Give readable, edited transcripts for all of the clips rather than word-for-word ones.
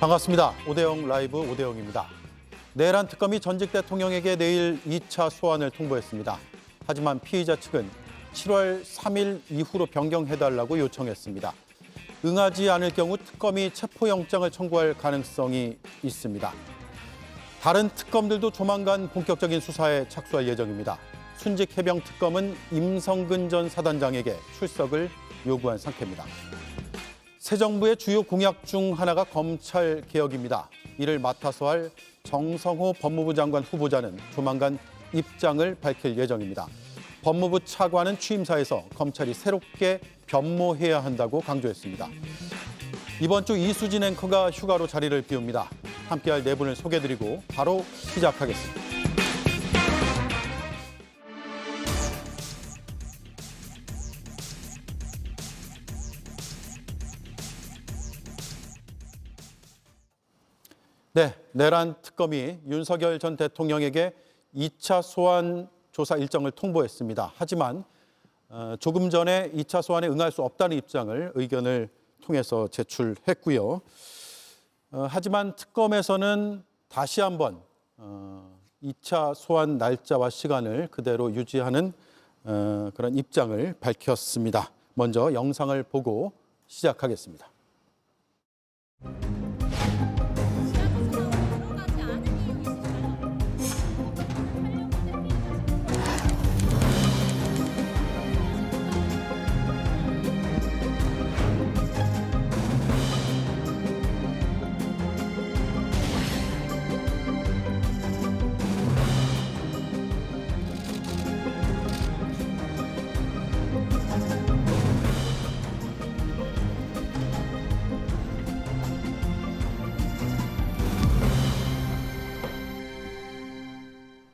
반갑습니다. 오대영 라이브 오대영입니다. 내란 특검이 전직 대통령에게 내일 2차 소환을 통보했습니다. 하지만 피의자 측은 7월 3일 이후로 변경해달라고 요청했습니다. 응하지 않을 경우 특검이 체포영장을 청구할 가능성이 있습니다. 다른 특검들도 조만간 본격적인 수사에 착수할 예정입니다. 순직 해병 특검은 임성근 전 사단장에게 출석을 요구한 상태입니다. 새 정부의 주요 공약 중 하나가 검찰 개혁입니다. 이를 맡아서 할 정성호 법무부 장관 후보자는 조만간 입장을 밝힐 예정입니다. 법무부 차관은 취임사에서 검찰이 새롭게 변모해야 한다고 강조했습니다. 이번 주 이수진 앵커가 휴가로 자리를 비웁니다. 함께할 네 분을 소개해드리고 바로 시작하겠습니다. 네, 내란 특검이 윤석열 전 대통령에게 2차 소환 조사 일정을 통보했습니다. 하지만 조금 전에 2차 소환에 응할 수 없다는 입장을 의견을 통해서 제출했고요. 하지만 특검에서는 다시 한번 2차 소환 날짜와 시간을 그대로 유지하는 그런 입장을 밝혔습니다. 먼저 영상을 보고 시작하겠습니다.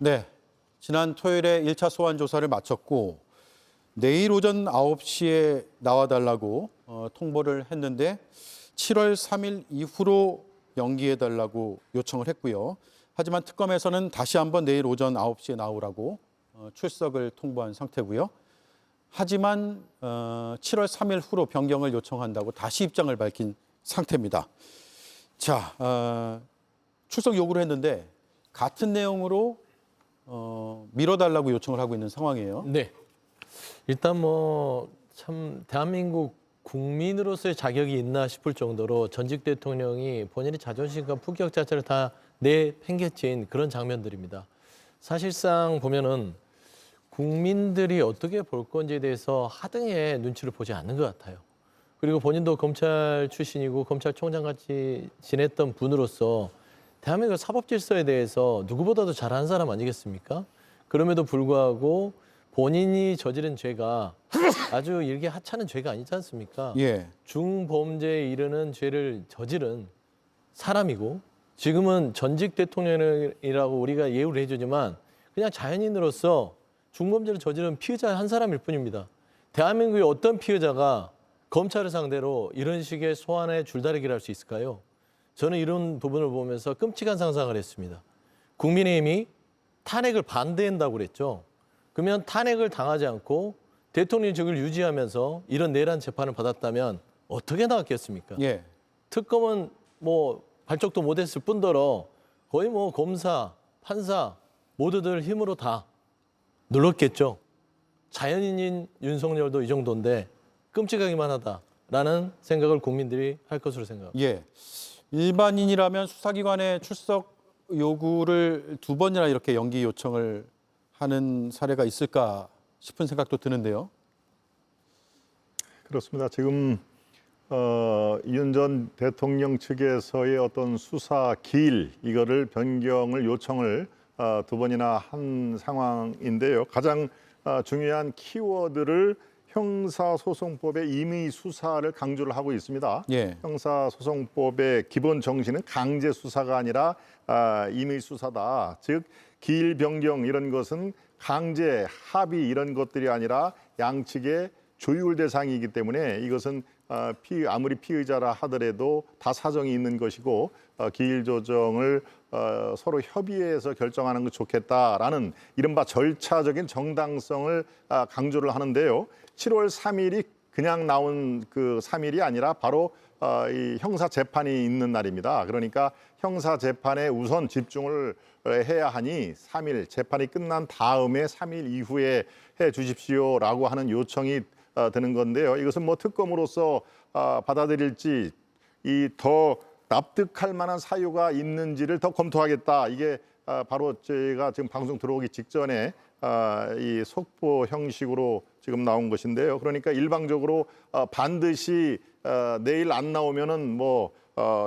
네, 지난 토요일에 1차 소환 조사를 마쳤고 내일 오전 9시에 나와달라고 통보를 했는데 7월 3일 이후로 연기해달라고 요청을 했고요. 하지만 특검에서는 다시 한번 내일 오전 9시에 나오라고 출석을 통보한 상태고요. 하지만 7월 3일 후로 변경을 요청한다고 다시 입장을 밝힌 상태입니다. 자, 출석 요구를 했는데 같은 내용으로 미뤄달라고 요청을 하고 있는 상황이에요. 네. 일단 참 대한민국 국민으로서의 자격이 있나 싶을 정도로 전직 대통령이 본인의 자존심과 품격 자체를 다 내팽개친 그런 장면들입니다. 사실상 보면은 국민들이 어떻게 볼 건지에 대해서 하등의 눈치를 보지 않는 것 같아요. 그리고 본인도 검찰 출신이고 검찰총장 같이 지냈던 분으로서 대한민국 사법 질서에 대해서 누구보다도 잘 아는 사람 아니겠습니까? 그럼에도 불구하고 본인이 저지른 죄가 아주 일개 하찮은 죄가 아니지 않습니까? 예. 중범죄에 이르는 죄를 저지른 사람이고 지금은 전직 대통령이라고 우리가 예우를 해주지만 그냥 자연인으로서 중범죄를 저지른 피의자 한 사람일 뿐입니다. 대한민국의 어떤 피의자가 검찰을 상대로 이런 식의 소환의 줄다리기를 할 수 있을까요? 저는 이런 부분을 보면서 끔찍한 상상을 했습니다. 국민의힘이 탄핵을 반대한다고 그랬죠. 그러면 탄핵을 당하지 않고 대통령직을 유지하면서 이런 내란 재판을 받았다면 어떻게 나왔겠습니까? 예. 특검은 발족도 못했을 뿐더러 거의 검사, 판사 모두들 힘으로 다 눌렀겠죠. 자연인인 윤석열도 이 정도인데 끔찍하기만 하다라는 생각을 국민들이 할 것으로 생각합니다. 예. 일반인이라면 수사기관에 출석 요구를 2번이나 이렇게 연기 요청을 하는 사례가 있을까 싶은 생각도 드는데요. 그렇습니다. 지금 윤 전 대통령 측에서의 어떤 수사 기일 이거를 변경을 요청을 2번이나 한 상황인데요. 가장 중요한 키워드를 형사소송법의 임의 수사를 강조를 하고 있습니다. 예. 형사소송법의 기본 정신은 강제 수사가 아니라 임의 수사다. 즉 기일 변경 이런 것은 강제 합의 이런 것들이 아니라 양측의 조율 대상이기 때문에 이것은 아무리 피의자라 하더라도 다 사정이 있는 것이고 기일 조정을 서로 협의해서 결정하는 게 좋겠다라는 이른바 절차적인 정당성을 강조를 하는데요. 7월 3일이 그냥 나온 그 3일이 아니라 바로 이 형사 재판이 있는 날입니다. 그러니까 형사 재판에 우선 집중을 해야 하니 3일 재판이 끝난 다음에 3일 이후에 해 주십시오라고 하는 요청이 드는 건데요. 이것은 뭐 특검으로서 받아들일지 이 더 납득할 만한 사유가 있는지를 더 검토하겠다. 이게 바로 저희가 지금 방송 들어오기 직전에 이 속보 형식으로 지금 나온 것인데요. 그러니까 일방적으로 반드시 내일 안 나오면은 뭐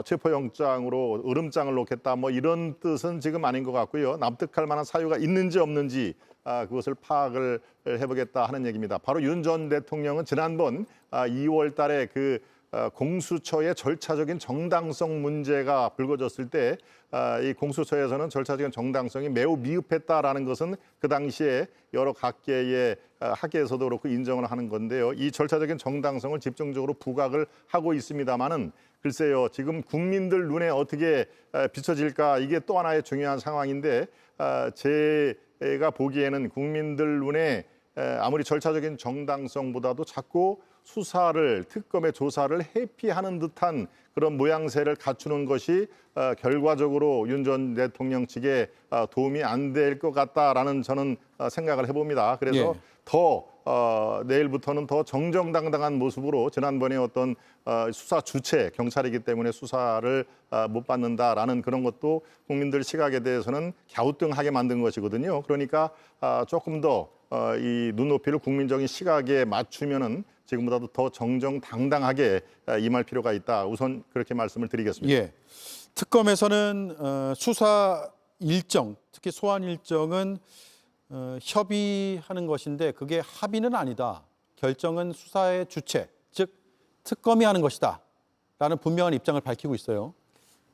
체포영장으로 으름장을 놓겠다. 뭐 이런 뜻은 지금 아닌 것 같고요. 납득할 만한 사유가 있는지 없는지 그것을 파악을 해보겠다 하는 얘기입니다. 바로 윤 전 대통령은 지난번 2월 달에 그 공수처의 절차적인 정당성 문제가 불거졌을 때 이 공수처에서는 절차적인 정당성이 매우 미흡했다라는 것은 그 당시에 여러 각계의 학계에서도 그렇고 인정을 하는 건데요. 이 절차적인 정당성을 집중적으로 부각을 하고 있습니다마는 글쎄요, 지금 국민들 눈에 어떻게 비춰질까 이게 또 하나의 중요한 상황인데 제가 보기에는 국민들 눈에 아무리 절차적인 정당성보다도 자꾸 수사를 특검의 조사를 회피하는 듯한 그런 모양새를 갖추는 것이 결과적으로 윤 전 대통령 측에 도움이 안 될 것 같다라는 저는 생각을 해봅니다. 그래서 예. 더 내일부터는 더 정정당당한 모습으로 지난번에 어떤 수사 주체 경찰이기 때문에 수사를 못 받는다라는 그런 것도 국민들 시각에 대해서는 갸우뚱하게 만든 것이거든요. 그러니까 조금 더 이 눈높이를 국민적인 시각에 맞추면은 지금보다도 더 정정당당하게 임할 필요가 있다. 우선 그렇게 말씀을 드리겠습니다. 예. 특검에서는 수사 일정, 특히 소환 일정은 협의하는 것인데 그게 합의는 아니다. 결정은 수사의 주체, 즉 특검이 하는 것이다. 라는 분명한 입장을 밝히고 있어요.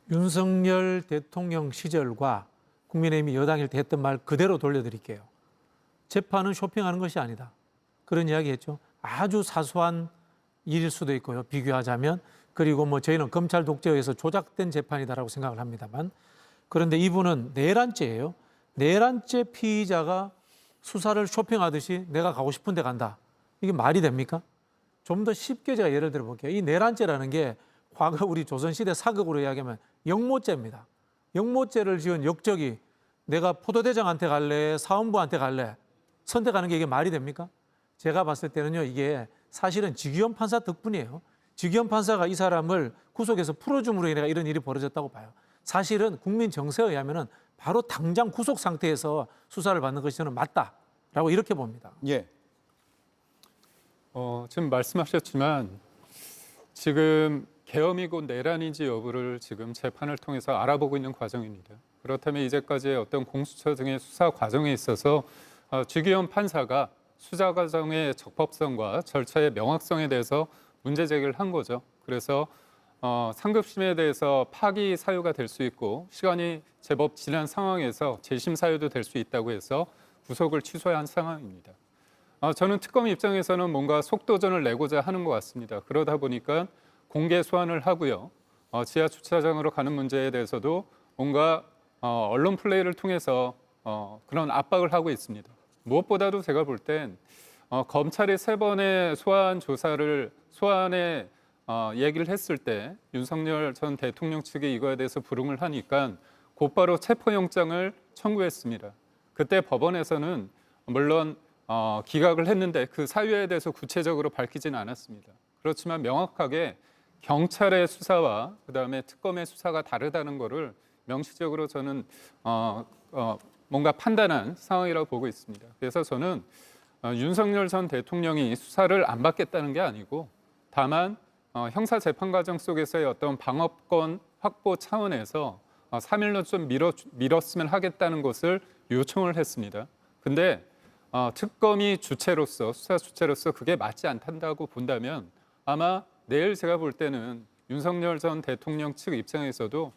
윤석열 대통령 시절과 국민의힘이 여당일 때 했던 말 그대로 돌려드릴게요. 재판은 쇼핑하는 것이 아니다. 그런 이야기 했죠. 아주 사소한 일일 수도 있고요. 비교하자면. 그리고 뭐 저희는 검찰 독재에 의해서 조작된 재판이다라고 생각을 합니다만. 그런데 이분은 내란죄예요. 내란죄 피의자가 수사를 쇼핑하듯이 내가 가고 싶은 데 간다. 이게 말이 됩니까? 좀 더 쉽게 제가 예를 들어 볼게요. 이 내란죄라는 게 과거 우리 조선시대 사극으로 이야기하면 영모죄입니다. 영모죄를 지은 역적이 내가 포도대장한테 갈래, 사원부한테 갈래 선택하는 게 이게 말이 됩니까? 제가 봤을 때는요, 이게 사실은 지기현 판사 덕분이에요. 지기현 판사가 이 사람을 구속해서 풀어줌으로 인해 이런 일이 벌어졌다고 봐요. 사실은 국민 정서에 의하면은 바로 당장 구속 상태에서 수사를 받는 것이 저는 맞다라고 이렇게 봅니다. 예. 지금 말씀하셨지만 지금 계엄이고 내란인지 여부를 지금 재판을 통해서 알아보고 있는 과정입니다. 그렇다면 이제까지의 어떤 공수처 등의 수사 과정에 있어서 주기현 판사가 수사 과정의 적법성과 절차의 명확성에 대해서 문제 제기를 한 거죠. 그래서 상급심에 대해서 파기 사유가 될 수 있고 시간이 제법 지난 상황에서 재심 사유도 될 수 있다고 해서 구속을 취소한 상황입니다. 저는 특검 입장에서는 뭔가 속도전을 내고자 하는 것 같습니다. 그러다 보니까 공개 소환을 하고요. 지하 주차장으로 가는 문제에 대해서도 뭔가 언론 플레이를 통해서 그런 압박을 하고 있습니다. 무엇보다도 제가 볼 땐 검찰이 3번의 소환에 얘기를 했을 때 윤석열 전 대통령 측이 이거에 대해서 불응을 하니까 곧바로 체포영장을 청구했습니다. 그때 법원에서는 물론 기각을 했는데 그 사유에 대해서 구체적으로 밝히지는 않았습니다. 그렇지만 명확하게 경찰의 수사와 그다음에 특검의 수사가 다르다는 것을 명시적으로 저는 뭔가 판단한 상황이라고 보고 있습니다. 그래서 저는 윤석열 전 대통령이 수사를 안 받겠다는 게 아니고 다만 형사 재판 과정 속에서의 어떤 방어권 확보 차원에서 3일로 좀 미뤘으면 하겠다는 것을 요청을 했습니다. 근데 특검이 주체로서 수사 주체로서 그게 맞지 않다고 본다면 아마 내일 제가 볼 때는 윤석열 전 대통령 측 입장에서도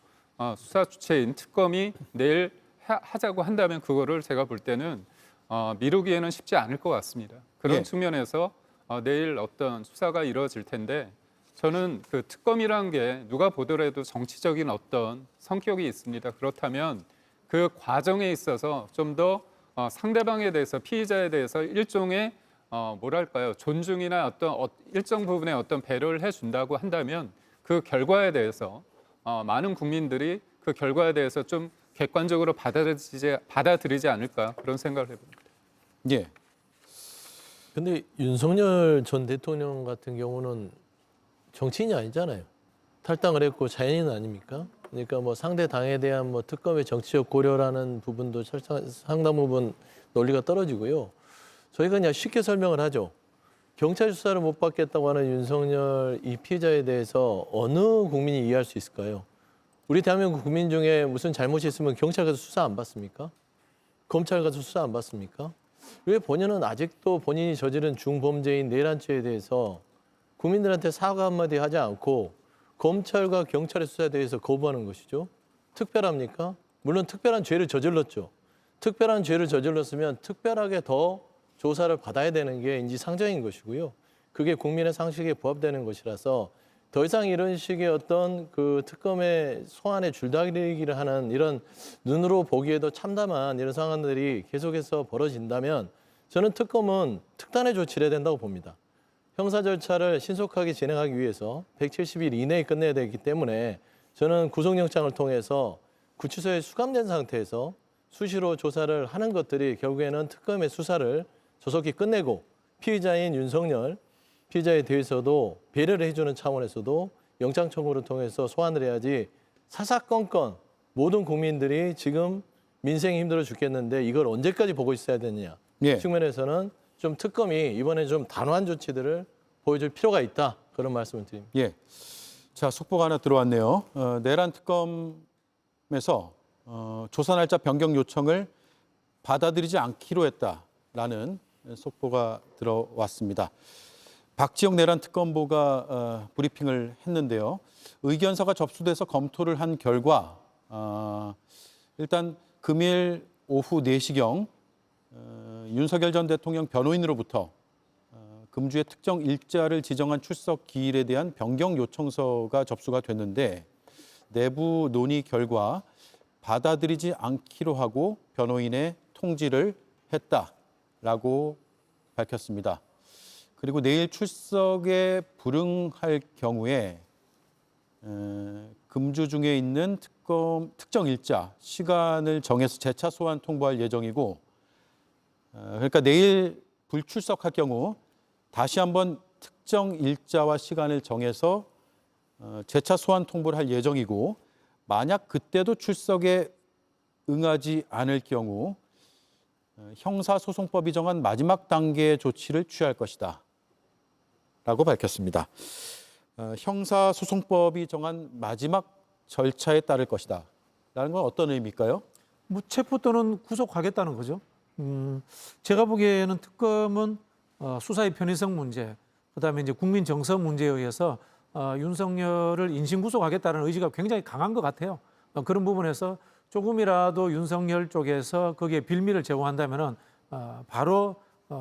수사 주체인 특검이 내일 하자고 한다면 그거를 제가 볼 때는 미루기에는 쉽지 않을 것 같습니다. 그런 예. 측면에서 내일 어떤 수사가 이루어질 텐데 저는 그 특검이라는 게 누가 보더라도 정치적인 어떤 성격이 있습니다. 그렇다면 그 과정에 있어서 좀 더 상대방에 대해서 피의자에 대해서 일종의 뭐랄까요, 존중이나 일정 부분의 어떤 배려를 해준다고 한다면 그 결과에 대해서 많은 국민들이 그 결과에 대해서 좀 객관적으로 받아들이지 않을까 그런 생각을 해봅니다. 예. 근데 윤석열 전 대통령 같은 경우는 정치인이 아니잖아요. 탈당을 했고 자연인 아닙니까? 그러니까 뭐 상대 당에 대한 뭐 특검의 정치적 고려라는 부분도 상당 부분 논리가 떨어지고요. 저희가 그냥 쉽게 설명을 하죠. 경찰 수사를 못 받겠다고 하는 윤석열 이 피해자에 대해서 어느 국민이 이해할 수 있을까요? 우리 대한민국 국민 중에 무슨 잘못이 있으면 경찰 가서 수사 안 받습니까? 검찰 가서 수사 안 받습니까? 왜 본인은 아직도 본인이 저지른 중범죄인 내란죄에 대해서 국민들한테 사과 한마디 하지 않고 검찰과 경찰의 수사에 대해서 거부하는 것이죠? 특별합니까? 물론 특별한 죄를 저질렀죠. 특별한 죄를 저질렀으면 특별하게 더 조사를 받아야 되는 게 인지상정인 것이고요. 그게 국민의 상식에 부합되는 것이라서 더 이상 이런 식의 어떤 그 특검의 소환에 줄다리기를 하는 이런 눈으로 보기에도 참담한 이런 상황들이 계속해서 벌어진다면 저는 특검은 특단의 조치를 해야 된다고 봅니다. 형사 절차를 신속하게 진행하기 위해서 170일 이내에 끝내야 되기 때문에 저는 구속영장을 통해서 구치소에 수감된 상태에서 수시로 조사를 하는 것들이 결국에는 특검의 수사를 조속히 끝내고 피의자인 윤석열 피의자에 대해서도 배려를 해주는 차원에서도 영장 청구를 통해서 소환을 해야지 사사건건 모든 국민들이 지금 민생이 힘들어 죽겠는데 이걸 언제까지 보고 있어야 되느냐 예. 측면에서는 좀 특검이 이번에 좀 단호한 조치들을 보여줄 필요가 있다 그런 말씀을 드립니다. 예. 자, 속보가 하나 들어왔네요. 내란 특검에서 조사 날짜 변경 요청을 받아들이지 않기로 했다라는 속보가 들어왔습니다. 박지영 내란 특검보가 브리핑을 했는데요. 의견서가 접수돼서 검토를 한 결과 일단 금일 오후 4시경 윤석열 전 대통령 변호인으로부터 금주의 특정 일자를 지정한 출석 기일에 대한 변경 요청서가 접수가 됐는데 내부 논의 결과 받아들이지 않기로 하고 변호인의 통지를 했다라고 밝혔습니다. 그리고 내일 출석에 불응할 경우에 금주 중에 있는 특정 일자, 시간을 정해서 재차 소환 통보할 예정이고 그러니까 내일 불출석할 경우 다시 한번 특정 일자와 시간을 정해서 재차 소환 통보를 할 예정이고 만약 그때도 출석에 응하지 않을 경우 형사소송법이 정한 마지막 단계의 조치를 취할 것이다 라고 밝혔습니다. 형사소송법이 정한 마지막 절차에 따를 것이다 라는 건 어떤 의미일까요? 뭐 체포 또는 구속하겠다는 거죠. 제가 보기에는 특검은 수사의 편의성 문제, 그다음에 이제 국민 정서 문제에 의해서 윤석열을 인신구속하겠다는 의지가 굉장히 강한 것 같아요. 그런 부분에서 조금이라도 윤석열 쪽에서 거기에 빌미를 제공한다면은 바로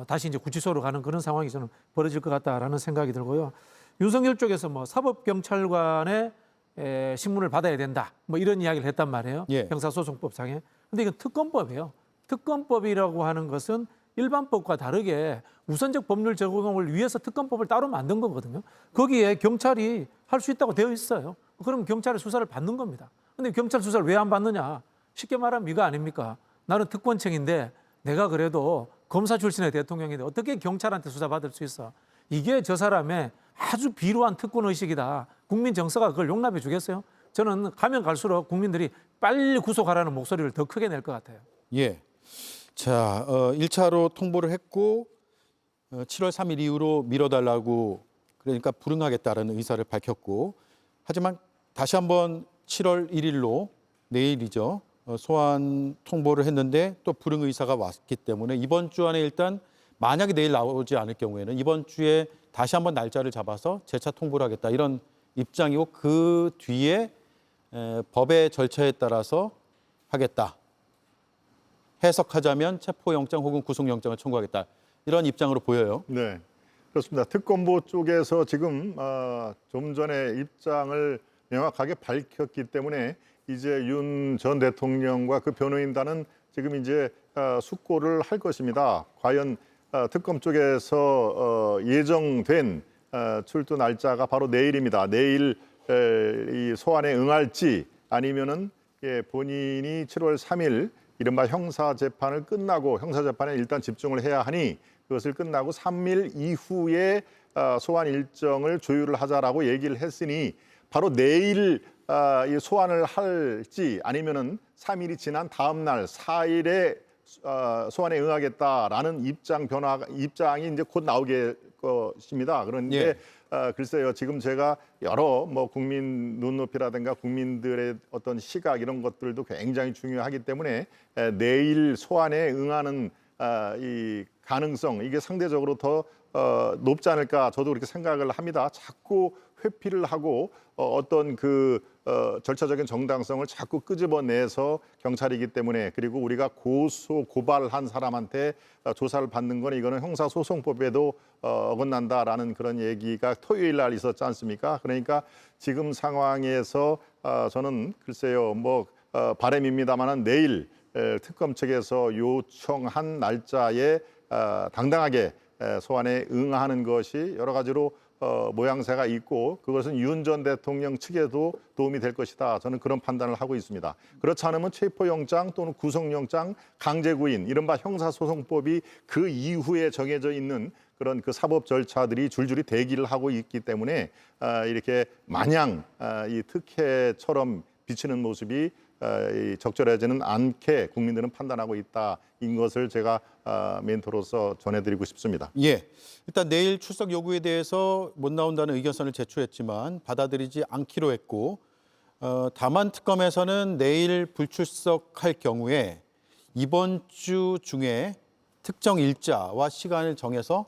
다시 이제 구치소로 가는 그런 상황이 저는 벌어질 것 같다라는 생각이 들고요. 윤석열 쪽에서 뭐 사법경찰관의 신문을 받아야 된다, 뭐 이런 이야기를 했단 말이에요. 예. 형사소송법상에. 근데 이건 특검법이에요. 특검법이라고 하는 것은 일반법과 다르게 우선적 법률 적용을 위해서 특검법을 따로 만든 거거든요. 거기에 경찰이 할 수 있다고 되어 있어요. 그럼 경찰의 수사를 받는 겁니다. 근데 경찰 수사를 왜 안 받느냐? 쉽게 말하면 이거 아닙니까? 나는 특권층인데 내가 그래도 검사 출신의 대통령인데 어떻게 경찰한테 수사받을 수 있어? 이게 저 사람의 아주 비루한 특권의식이다. 국민 정서가 그걸 용납해 주겠어요? 저는 가면 갈수록 국민들이 빨리 구속하라는 목소리를 더 크게 낼 것 같아요. 예. 자, 1차로 통보를 했고 7월 3일 이후로 미뤄달라고 그러니까 불응하겠다라는 의사를 밝혔고 하지만 다시 한번 7월 1일로 내일이죠. 소환 통보를 했는데 또 불응 의사가 왔기 때문에 이번 주 안에 일단 만약에 내일 나오지 않을 경우에는 이번 주에 다시 한번 날짜를 잡아서 재차 통보를 하겠다 이런 입장이고 그 뒤에 법의 절차에 따라서 하겠다. 해석하자면 체포영장 혹은 구속영장을 청구하겠다. 이런 입장으로 보여요. 네, 그렇습니다. 특검부 쪽에서 지금 좀 전에 입장을 명확하게 밝혔기 때문에 이제 윤 전 대통령과 그 변호인단은 지금 이제 숙고를 할 것입니다. 과연 특검 쪽에서 예정된 출두 날짜가 바로 내일입니다. 내일 이 소환에 응할지 아니면은 본인이 7월 3일 이른바 형사 재판을 끝나고 형사 재판에 일단 집중을 해야 하니 그것을 끝나고 3일 이후에 소환 일정을 조율을 하자라고 얘기를 했으니 바로 내일 이 소환을 할지 아니면은 3일이 지난 다음 날 4일에 소환에 응하겠다라는 입장이 이제 곧 나오게 것입니다. 그런데 글쎄요, 지금 제가 여러 국민 눈높이라든가 국민들의 어떤 시각 이런 것들도 굉장히 중요하기 때문에 내일 소환에 응하는 이 가능성 이게 상대적으로 더 높지 않을까 저도 그렇게 생각을 합니다. 자꾸 회피를 하고 어떤 절차적인 정당성을 자꾸 끄집어내서 경찰이기 때문에 그리고 우리가 고발한 사람한테 조사를 받는 건 이거는 형사소송법에도 어긋난다라는 그런 얘기가 토요일 날 있었지 않습니까? 그러니까 지금 상황에서 저는 글쎄요 바람입니다만은 내일 특검 측에서 요청한 날짜에 당당하게 소환에 응하는 것이 여러 가지로 모양새가 있고 그것은 윤 전 대통령 측에도 도움이 될 것이다. 저는 그런 판단을 하고 있습니다. 그렇지 않으면 체포영장 또는 구속영장, 강제구인, 이른바 형사소송법이 그 이후에 정해져 있는 그런 사법 절차들이 줄줄이 대기를 하고 있기 때문에 이렇게 마냥 이 특혜처럼 비치는 모습이 적절하지는 않게 국민들은 판단하고 있다인 것을 제가 멘토로서 전해드리고 싶습니다. 예, 일단 내일 출석 요구에 대해서 못 나온다는 의견서를 제출했지만 받아들이지 않기로 했고 다만 특검에서는 내일 불출석할 경우에 이번 주 중에 특정 일자와 시간을 정해서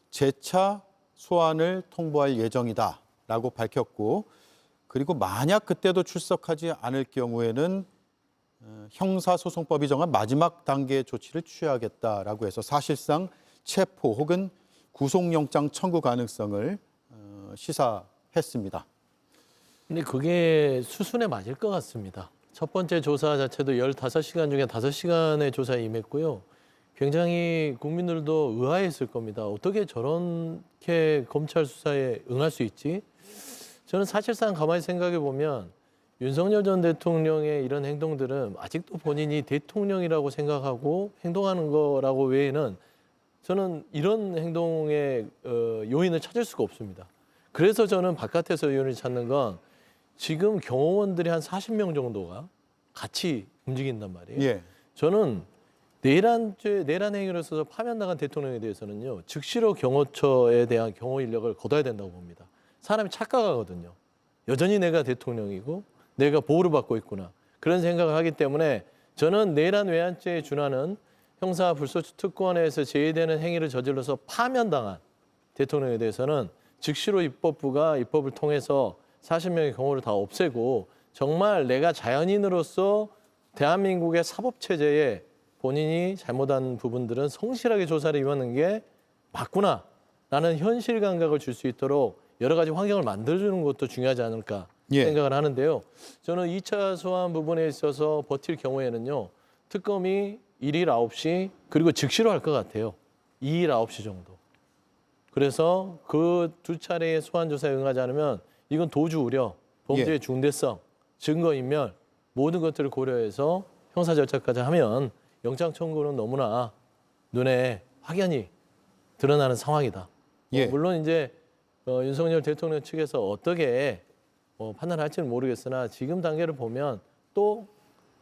재차 소환을 통보할 예정이다라고 밝혔고 그리고 만약 그때도 출석하지 않을 경우에는 형사소송법이 정한 마지막 단계의 조치를 취하겠다라고 해서 사실상 체포 혹은 구속영장 청구 가능성을 시사했습니다. 근데 그게 수순에 맞을 것 같습니다. 첫 번째 조사 자체도 15시간 중에 5시간의 조사에 임했고요. 굉장히 국민들도 의아했을 겁니다. 어떻게 저렇게 검찰 수사에 응할 수 있지? 저는 사실상 가만히 생각해 보면 윤석열 전 대통령의 이런 행동들은 아직도 본인이 대통령이라고 생각하고 행동하는 거라고 외에는 저는 이런 행동의 요인을 찾을 수가 없습니다. 그래서 저는 바깥에서 요인을 찾는 건 지금 경호원들이 한 40명 정도가 같이 움직인단 말이에요. 예. 저는 내란 행위를 써서 파면당한 대통령에 대해서는요. 즉시로 경호처에 대한 경호 인력을 거둬야 된다고 봅니다. 사람이 착각하거든요. 여전히 내가 대통령이고 내가 보호를 받고 있구나. 그런 생각을 하기 때문에 저는 내란 외환죄에 준하는 형사 불소추 특권에서 제외되는 행위를 저질러서 파면당한 대통령에 대해서는 즉시로 입법부가 입법을 통해서 40명의 경호를 다 없애고 정말 내가 자연인으로서 대한민국의 사법체제에 본인이 잘못한 부분들은 성실하게 조사를 이루는 게 맞구나라는 현실 감각을 줄 수 있도록 여러 가지 환경을 만들어주는 것도 중요하지 않을까 생각을 하는데요. 저는 2차 소환 부분에 있어서 버틸 경우에는요. 특검이 1일 9시 그리고 즉시로 할 것 같아요. 2일 9시 정도. 그래서 그 두 차례의 소환 조사에 응하지 않으면 이건 도주 우려, 범죄의 중대성, 증거인멸 모든 것들을 고려해서 형사 절차까지 하면 영장 청구는 너무나 눈에 확연히 드러나는 상황이다. 물론 이제 윤석열 대통령 측에서 어떻게 판단할지는 모르겠으나 지금 단계를 보면 또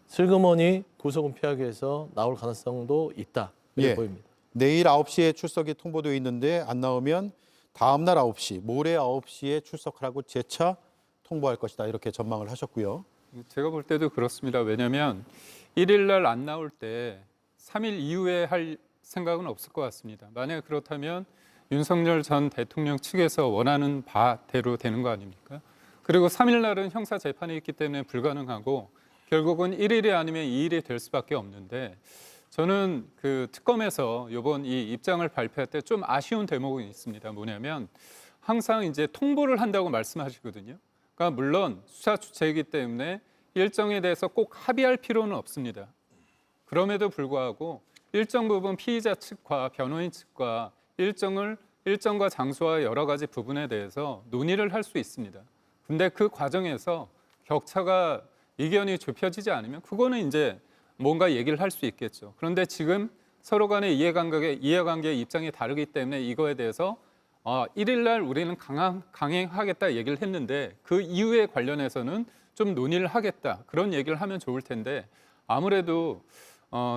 슬그머니 구속은 피하기 위해서 나올 가능성도 있다 이렇게 보입니다. 내일 9시에 출석이 통보되어 있는데 안 나오면 다음 날 9시, 모레 9시에 출석하라고 재차 통보할 것이다 이렇게 전망을 하셨고요. 제가 볼 때도 그렇습니다. 왜냐하면 1일 날 안 나올 때 3일 이후에 할 생각은 없을 것 같습니다. 만약 그렇다면 윤석열 전 대통령 측에서 원하는 바대로 되는 거 아닙니까? 그리고 3일 날은 형사 재판이 있기 때문에 불가능하고 결국은 1일이 아니면 2일이 될 수밖에 없는데 저는 그 특검에서 이번 이 입장을 발표할 때 좀 아쉬운 대목이 있습니다. 뭐냐면 항상 이제 통보를 한다고 말씀하시거든요. 그러니까 물론 수사 주체이기 때문에 일정에 대해서 꼭 합의할 필요는 없습니다. 그럼에도 불구하고 일정 부분 피의자 측과 변호인 측과 일정과 장소와 여러 가지 부분에 대해서 논의를 할 수 있습니다. 근데 그 과정에서 격차가 이견이 좁혀지지 않으면 그거는 이제 뭔가 얘기를 할 수 있겠죠. 그런데 지금 서로 간의 이해관계의 입장이 다르기 때문에 이거에 대해서 1일 날 우리는 강행하겠다 얘기를 했는데 그 이후에 관련해서는 좀 논의를 하겠다 그런 얘기를 하면 좋을 텐데 아무래도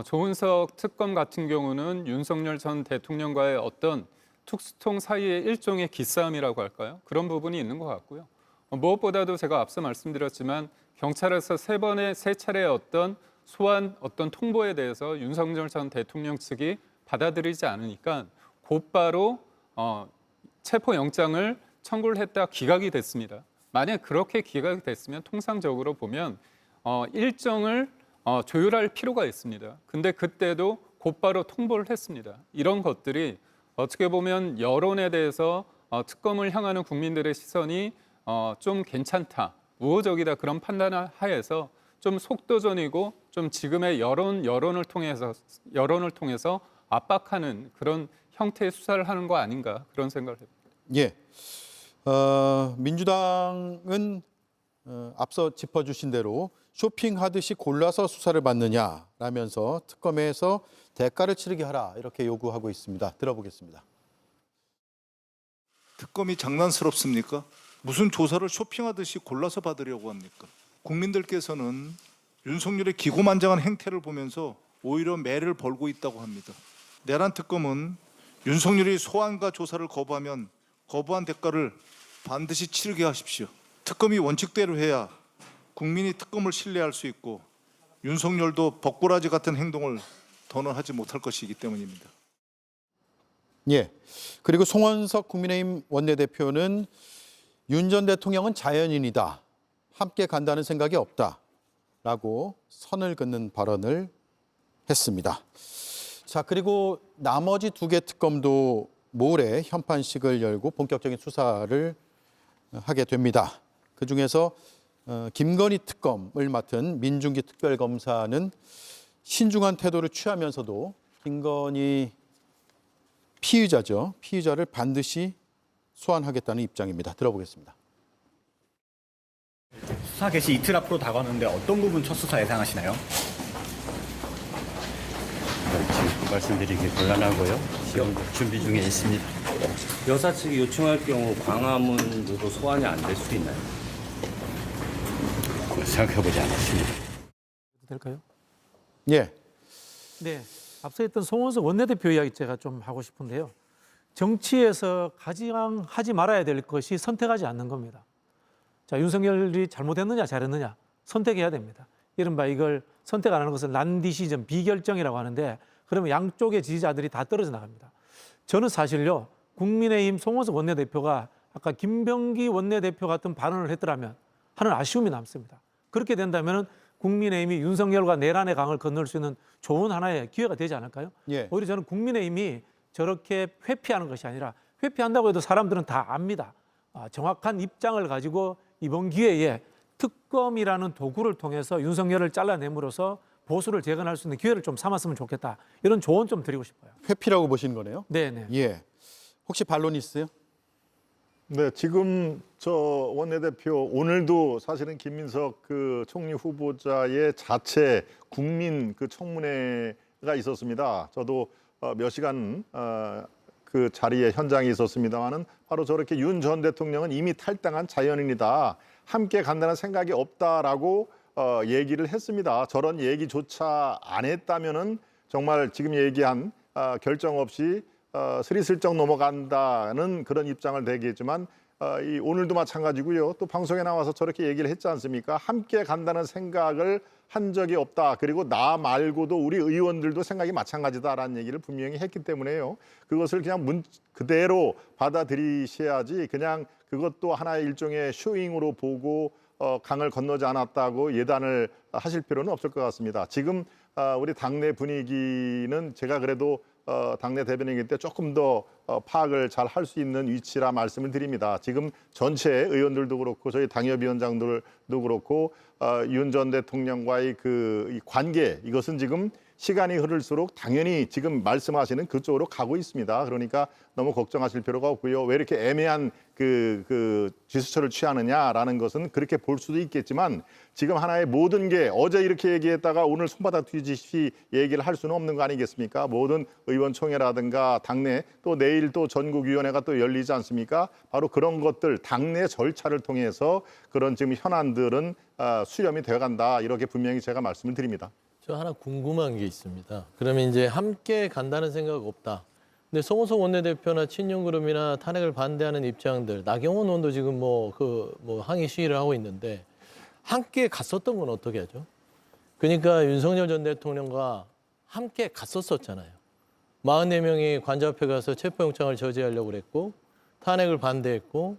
조은석 특검 같은 경우는 윤석열 전 대통령과의 어떤 특수통 사이의 일종의 기싸움이라고 할까요? 그런 부분이 있는 것 같고요. 무엇보다도 제가 앞서 말씀드렸지만 경찰에서 세 차례의 어떤 소환 어떤 통보에 대해서 윤석열 전 대통령 측이 받아들이지 않으니까 곧바로 체포영장을 청구를 했다 기각이 됐습니다. 만약 그렇게 기각이 됐으면 통상적으로 보면 일정을 조율할 필요가 있습니다. 근데 그때도 곧바로 통보를 했습니다. 이런 것들이 어떻게 보면 여론에 대해서 특검을 향하는 국민들의 시선이 좀 괜찮다, 우호적이다 그런 판단을 하에서 좀 속도전이고 좀 지금의 여론을 통해서 압박하는 그런 형태의 수사를 하는 거 아닌가 그런 생각을 해봅니다. 예. 민주당은 앞서 짚어주신 대로 쇼핑하듯이 골라서 수사를 받느냐라면서 특검에서 대가를 치르게 하라 이렇게 요구하고 있습니다. 들어보겠습니다. 특검이 장난스럽습니까? 무슨 조사를 쇼핑하듯이 골라서 받으려고 합니까? 국민들께서는 윤석열의 기고만장한 행태를 보면서 오히려 매를 벌고 있다고 합니다. 내란 특검은 윤석열이 소환과 조사를 거부하면 거부한 대가를 반드시 치르게 하십시오. 특검이 원칙대로 해야 국민이 특검을 신뢰할 수 있고 윤석열도 벚꼬라지 같은 행동을 더는 하지 못할 것이기 때문입니다. 예. 그리고 송원석 국민의힘 원내대표는 윤 전 대통령은 자연인이다. 함께 간다는 생각이 없다라고 선을 긋는 발언을 했습니다. 자, 그리고 나머지 2개 특검도 모레 현판식을 열고 본격적인 수사를 하게 됩니다. 그중에서 김건희 특검을 맡은 민중기 특별검사는 신중한 태도를 취하면서도 김건희 피의자죠. 피의자를 반드시 소환하겠다는 입장입니다. 들어보겠습니다. 수사 개시 이틀 앞으로 다가오는데 어떤 부분 첫 수사 예상하시나요? 지금 말씀드리기 곤란하고요. 지금 준비 중에 있습니다. 여사 측이 요청할 경우 광화문으로 소환이 안 될 수도 있나요? 생각해보지 않았습니다. 될까요? 예. 네. 앞서 했던 송원석 원내대표 이야기 제가 좀 하고 싶은데요. 정치에서 가장 하지 말아야 될 것이 선택하지 않는 겁니다. 자, 윤석열이 잘못했느냐 잘했느냐 선택해야 됩니다. 이른바 이걸 선택 안 하는 것은 난디시전 비결정이라고 하는데 그러면 양쪽의 지지자들이 다 떨어져 나갑니다. 저는 사실요 국민의힘 송원석 원내대표가 아까 김병기 원내대표 같은 발언을 했더라면 하는 아쉬움이 남습니다. 그렇게 된다면 국민의힘이 윤석열과 내란의 강을 건널 수 있는 좋은 하나의 기회가 되지 않을까요? 예. 오히려 저는 국민의힘이 저렇게 회피하는 것이 아니라 회피한다고 해도 사람들은 다 압니다. 정확한 입장을 가지고 이번 기회에 특검이라는 도구를 통해서 윤석열을 잘라내므로써 보수를 재건할 수 있는 기회를 좀 삼았으면 좋겠다. 이런 조언 좀 드리고 싶어요. 회피라고 보시는 거네요. 네네. 예. 혹시 반론 있으세요? 네, 지금 저 원내대표 오늘도 사실은 김민석 그 총리 후보자의 자체 국민 그 청문회가 있었습니다. 저도 몇 시간 그 자리에 현장에 있었습니다만은 바로 저렇게 윤 전 대통령은 이미 탈당한 자연인이다. 함께 간다는 생각이 없다라고 얘기를 했습니다. 저런 얘기조차 안 했다면은 정말 지금 얘기한 결정 없이 스리슬쩍 넘어간다는 그런 입장을 내겠지만 이 오늘도 마찬가지고요. 또 방송에 나와서 저렇게 얘기를 했지 않습니까? 함께 간다는 생각을 한 적이 없다. 그리고 나 말고도 우리 의원들도 생각이 마찬가지다라는 얘기를 분명히 했기 때문에요. 그것을 그냥 그대로 받아들이셔야지 그냥 그것도 하나의 일종의 쇼잉으로 보고 강을 건너지 않았다고 예단을 하실 필요는 없을 것 같습니다. 지금 우리 당내 분위기는 제가 그래도 당내 대변인이기 때 조금 더 파악을 잘 할 수 있는 위치라 말씀을 드립니다. 지금 전체 의원들도 그렇고 저희 당협위원장들도 그렇고 윤 전 대통령과의 그 관계 이것은 지금 시간이 흐를수록 당연히 지금 말씀하시는 그쪽으로 가고 있습니다. 그러니까 너무 걱정하실 필요가 없고요. 왜 이렇게 애매한 그 지수처를 취하느냐라는 것은 그렇게 볼 수도 있겠지만 지금 하나의 모든 게 어제 이렇게 얘기했다가 오늘 손바닥 뒤지시 얘기를 할 수는 없는 거 아니겠습니까? 모든 의원총회라든가 당내 또 내일 또 전국위원회가 또 열리지 않습니까? 바로 그런 것들 당내 절차를 통해서 그런 지금 현안들은 수렴이 되어간다 이렇게 분명히 제가 말씀을 드립니다. 저 하나 궁금한 게 있습니다. 그러면 이제 함께 간다는 생각 없다. 근데 송호석 원내대표나 친윤그룹이나 탄핵을 반대하는 입장들, 나경원 의원도 지금 항의 시위를 하고 있는데 함께 갔었던 건 어떻게 하죠? 그러니까 윤석열 전 대통령과 함께 갔었잖아요. 44명이 관저 앞에 가서 체포영장을 저지하려고 그랬고 탄핵을 반대했고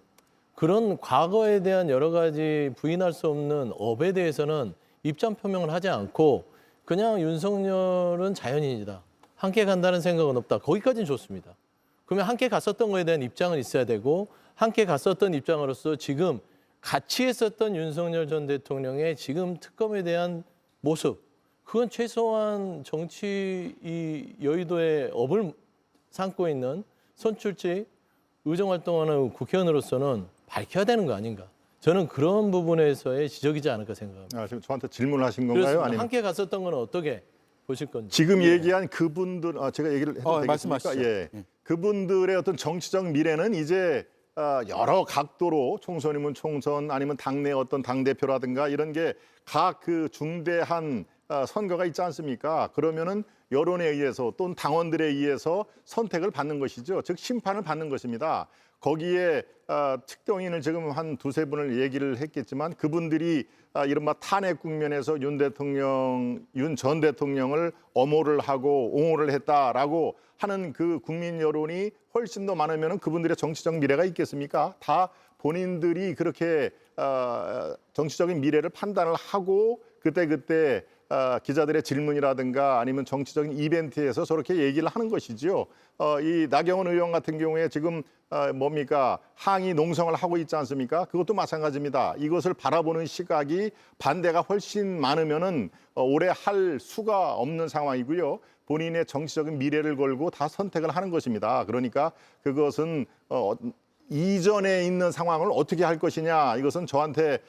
그런 과거에 대한 여러 가지 부인할 수 없는 업에 대해서는 입장 표명을 하지 않고 그냥 윤석열은 자연인이다. 함께 간다는 생각은 없다. 거기까지는 좋습니다. 그러면 함께 갔었던 거에 대한 입장은 있어야 되고 함께 갔었던 입장으로서 지금 같이 했었던 윤석열 전 대통령의 지금 특검에 대한 모습 그건 최소한 정치 이 여의도의 업을 삼고 있는 선출직 의정활동하는 국회의원으로서는 밝혀야 되는 거 아닌가. 저는 그런 부분에서의 지적이지 않을까 생각합니다. 지금 저한테 질문하신 건가요? 그렇습니다. 아니면 함께 갔었던 건 어떻게 보실 건지. 지금 얘기한 그분들 제가 얘기를 해도 되겠습니까? 말씀하시죠. 예. 그분들의 어떤 정치적 미래는 이제 여러 각도로 총선이면 총선 아니면 당내 어떤 당 대표라든가 이런 게 각 그 중대한 선거가 있지 않습니까? 그러면은 여론에 의해서 또는 당원들에 의해서 선택을 받는 것이죠. 즉 심판을 받는 것입니다. 거기에 특정인을 지금 한 두세 분을 얘기를 했겠지만 그분들이 이른바 탄핵 국면에서 윤 전 대통령을 엄호를 하고 옹호를 했다라고 하는 그 국민 여론이 훨씬 더 많으면 그분들의 정치적 미래가 있겠습니까? 다 본인들이 그렇게 정치적인 미래를 판단을 하고 그때 기자들의 질문이라든가 아니면 정치적인 이벤트에서 저렇게 얘기를 하는 것이지요. 이 나경원 의원 같은 경우에 지금 항의 농성을 하고 있지 않습니까? 그것도 마찬가지입니다. 이것을 바라보는 시각이 반대가 훨씬 많으면은 오래 할 수가 없는 상황이고요. 본인의 정치적인 미래를 걸고 다 선택을 하는 것입니다. 그러니까 그것은 이전에 있는 상황을 어떻게 할 것이냐 이것은 저한테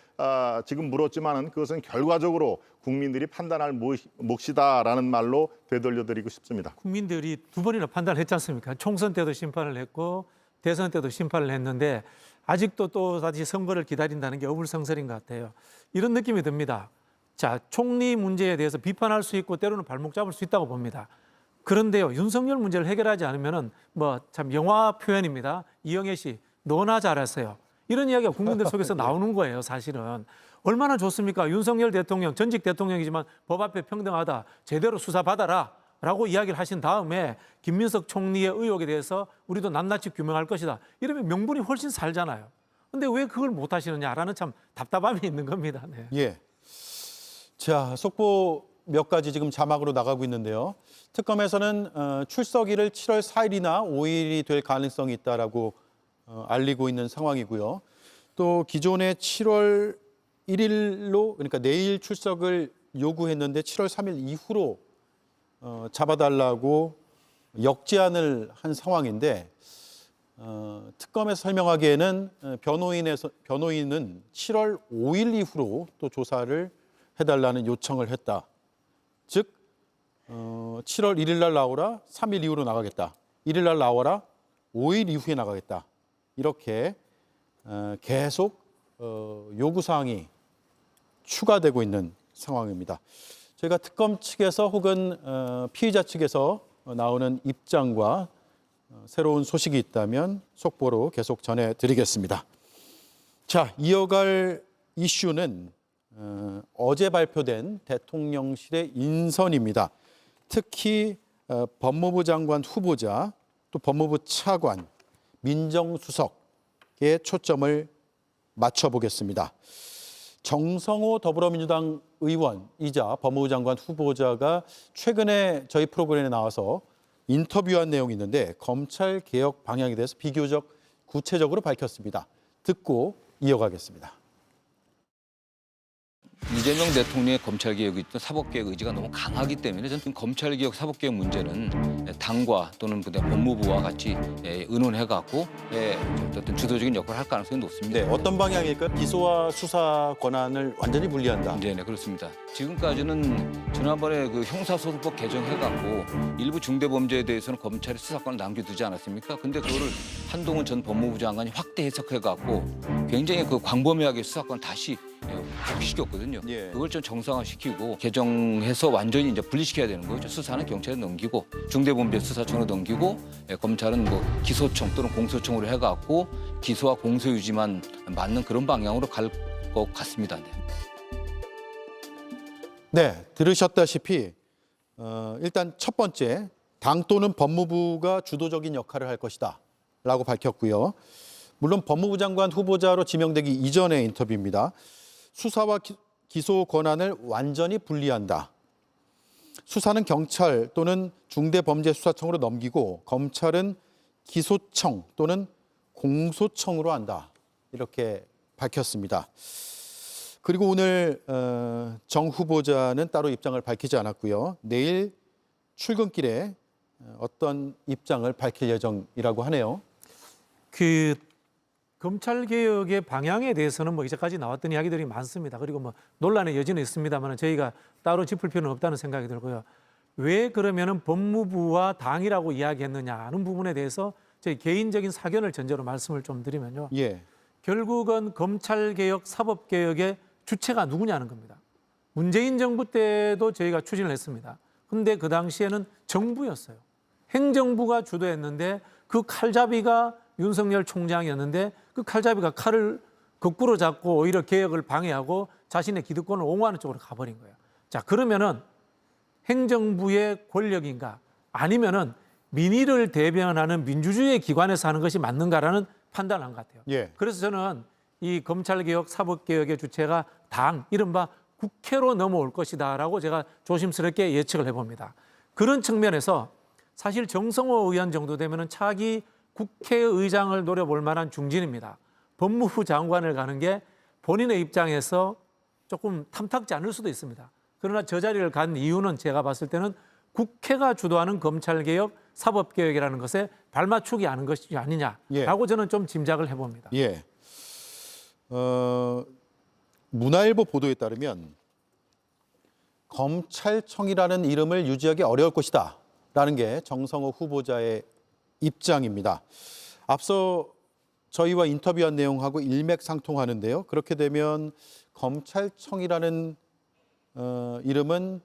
지금 물었지만은 그것은 결과적으로 국민들이 판단할 몫이다라는 말로 되돌려드리고 싶습니다. 국민들이 두 번이나 판단을 했지 않습니까? 총선 때도 심판을 했고 대선 때도 심판을 했는데 아직도 또 다시 선거를 기다린다는 게 어불성설인 것 같아요. 이런 느낌이 듭니다. 자, 총리 문제에 대해서 비판할 수 있고 때로는 발목 잡을 수 있다고 봅니다. 그런데요, 윤석열 문제를 해결하지 않으면은 참 영화 표현입니다. 이영애 씨, 너나 잘했어요. 이런 이야기가 국민들 속에서 나오는 거예요, 사실은. 얼마나 좋습니까? 윤석열 대통령, 전직 대통령이지만 법 앞에 평등하다, 제대로 수사받아라 라고 이야기를 하신 다음에 김민석 총리의 의혹에 대해서 우리도 낱낱이 규명할 것이다. 이러면 명분이 훨씬 살잖아요. 근데 왜 그걸 못 하시느냐라는 참 답답함이 있는 겁니다. 네. 예. 자, 속보 몇 가지 지금 자막으로 나가고 있는데요. 특검에서는 출석일을 7월 4일이나 5일이 될 가능성이 있다라고 알리고 있는 상황이고요. 또 기존에 7월 1일로 그러니까 내일 출석을 요구했는데 7월 3일 이후로 잡아달라고 역제안을 한 상황인데 특검에서 설명하기에는 변호인은 7월 5일 이후로 또 조사를 해달라는 요청을 했다. 즉 7월 1일 날 나오라 3일 이후로 나가겠다. 1일 날 나와라 5일 이후에 나가겠다. 이렇게 계속 요구사항이 추가되고 있는 상황입니다. 저희가 특검 측에서 혹은 피의자 측에서 나오는 입장과 새로운 소식이 있다면 속보로 계속 전해드리겠습니다. 자, 이어갈 이슈는 어제 발표된 대통령실의 인선입니다. 특히 법무부 장관 후보자, 또 법무부 차관, 민정수석에 초점을 맞춰보겠습니다. 정성호 더불어민주당 의원이자 법무부 장관 후보자가 최근에 저희 프로그램에 나와서 인터뷰한 내용이 있는데 검찰 개혁 방향에 대해서 비교적 구체적으로 밝혔습니다. 듣고 이어가겠습니다. 이재명 대통령의 검찰개혁, 사법개혁 의지가 너무 강하기 때문에 저는 검찰개혁, 사법개혁 문제는 당과 또는 법무부와 같이 의논해갖고 어떤 주도적인 역할을 할 가능성이 높습니다. 네, 어떤 방향일까요? 기소와 수사 권한을 완전히 분리한다. 네, 그렇습니다. 지금까지는 지난번에 그 형사소송법 개정해갖고 일부 중대범죄에 대해서는 검찰이 수사권을 남겨두지 않았습니까? 근데 그거를 한동훈 전 법무부 장관이 확대 해석해갖고 굉장히 그 광범위하게 수사권 다시 시켰거든요. 예. 그걸 좀 정상화시키고 개정해서 완전히 이제 분리시켜야 되는 거죠. 수사는 경찰에 넘기고 중대범죄 수사청으로 넘기고 검찰은 뭐 기소청 또는 공소청으로 해갖고 기소와 공소 유지만 맞는 그런 방향으로 갈 것 같습니다. 네, 들으셨다시피 일단 첫 번째, 당 또는 법무부가 주도적인 역할을 할 것이다 라고 밝혔고요. 물론 법무부 장관 후보자로 지명되기 이전의 인터뷰입니다. 수사와 기소 권한을 완전히 분리한다. 수사는 경찰 또는 중대범죄수사청으로 넘기고 검찰은 기소청 또는 공소청으로 한다. 이렇게 밝혔습니다. 그리고 오늘 정 후보자는 따로 입장을 밝히지 않았고요. 내일 출근길에 어떤 입장을 밝힐 예정이라고 하네요. 그 검찰 개혁의 방향에 대해서는 뭐 이제까지 나왔던 이야기들이 많습니다. 그리고 뭐 논란의 여지는 있습니다만 저희가 따로 짚을 필요는 없다는 생각이 들고요. 왜 그러면은 법무부와 당이라고 이야기했느냐 하는 부분에 대해서 저희 개인적인 사견을 전제로 말씀을 좀 드리면요. 예. 결국은 검찰 개혁, 사법 개혁의 주체가 누구냐는 겁니다. 문재인 정부 때도 저희가 추진을 했습니다. 근데 그 당시에는 정부였어요. 행정부가 주도했는데 그 칼잡이가 윤석열 총장이었는데 그 칼잡이가 칼을 거꾸로 잡고 오히려 개혁을 방해하고 자신의 기득권을 옹호하는 쪽으로 가버린 거예요. 자, 그러면은 행정부의 권력인가 아니면은 민의를 대변하는 민주주의 기관에서 하는 것이 맞는가라는 판단을 한 것 같아요. 예. 그래서 저는 이 검찰개혁, 사법개혁의 주체가 당, 이른바 국회로 넘어올 것이다라고 제가 조심스럽게 예측을 해봅니다. 그런 측면에서 사실 정성호 의원 정도 되면은 차기 국회의장을 노려볼 만한 중진입니다. 법무부 장관을 가는 게 본인의 입장에서 조금 탐탁지 않을 수도 있습니다. 그러나 저 자리를 간 이유는 제가 봤을 때는 국회가 주도하는 검찰개혁, 사법개혁이라는 것에 발맞추기 하는 것이 아니냐라고 저는 좀 짐작을 해봅니다. 예. 문화일보 보도에 따르면 검찰청이라는 이름을 유지하기 어려울 것이다 라는 게 정성호 후보자의 입장입니다. 앞서 저희와 인터뷰한 내용하고 일맥상통하는데요. 그렇게 되면 검찰청이라는 이름은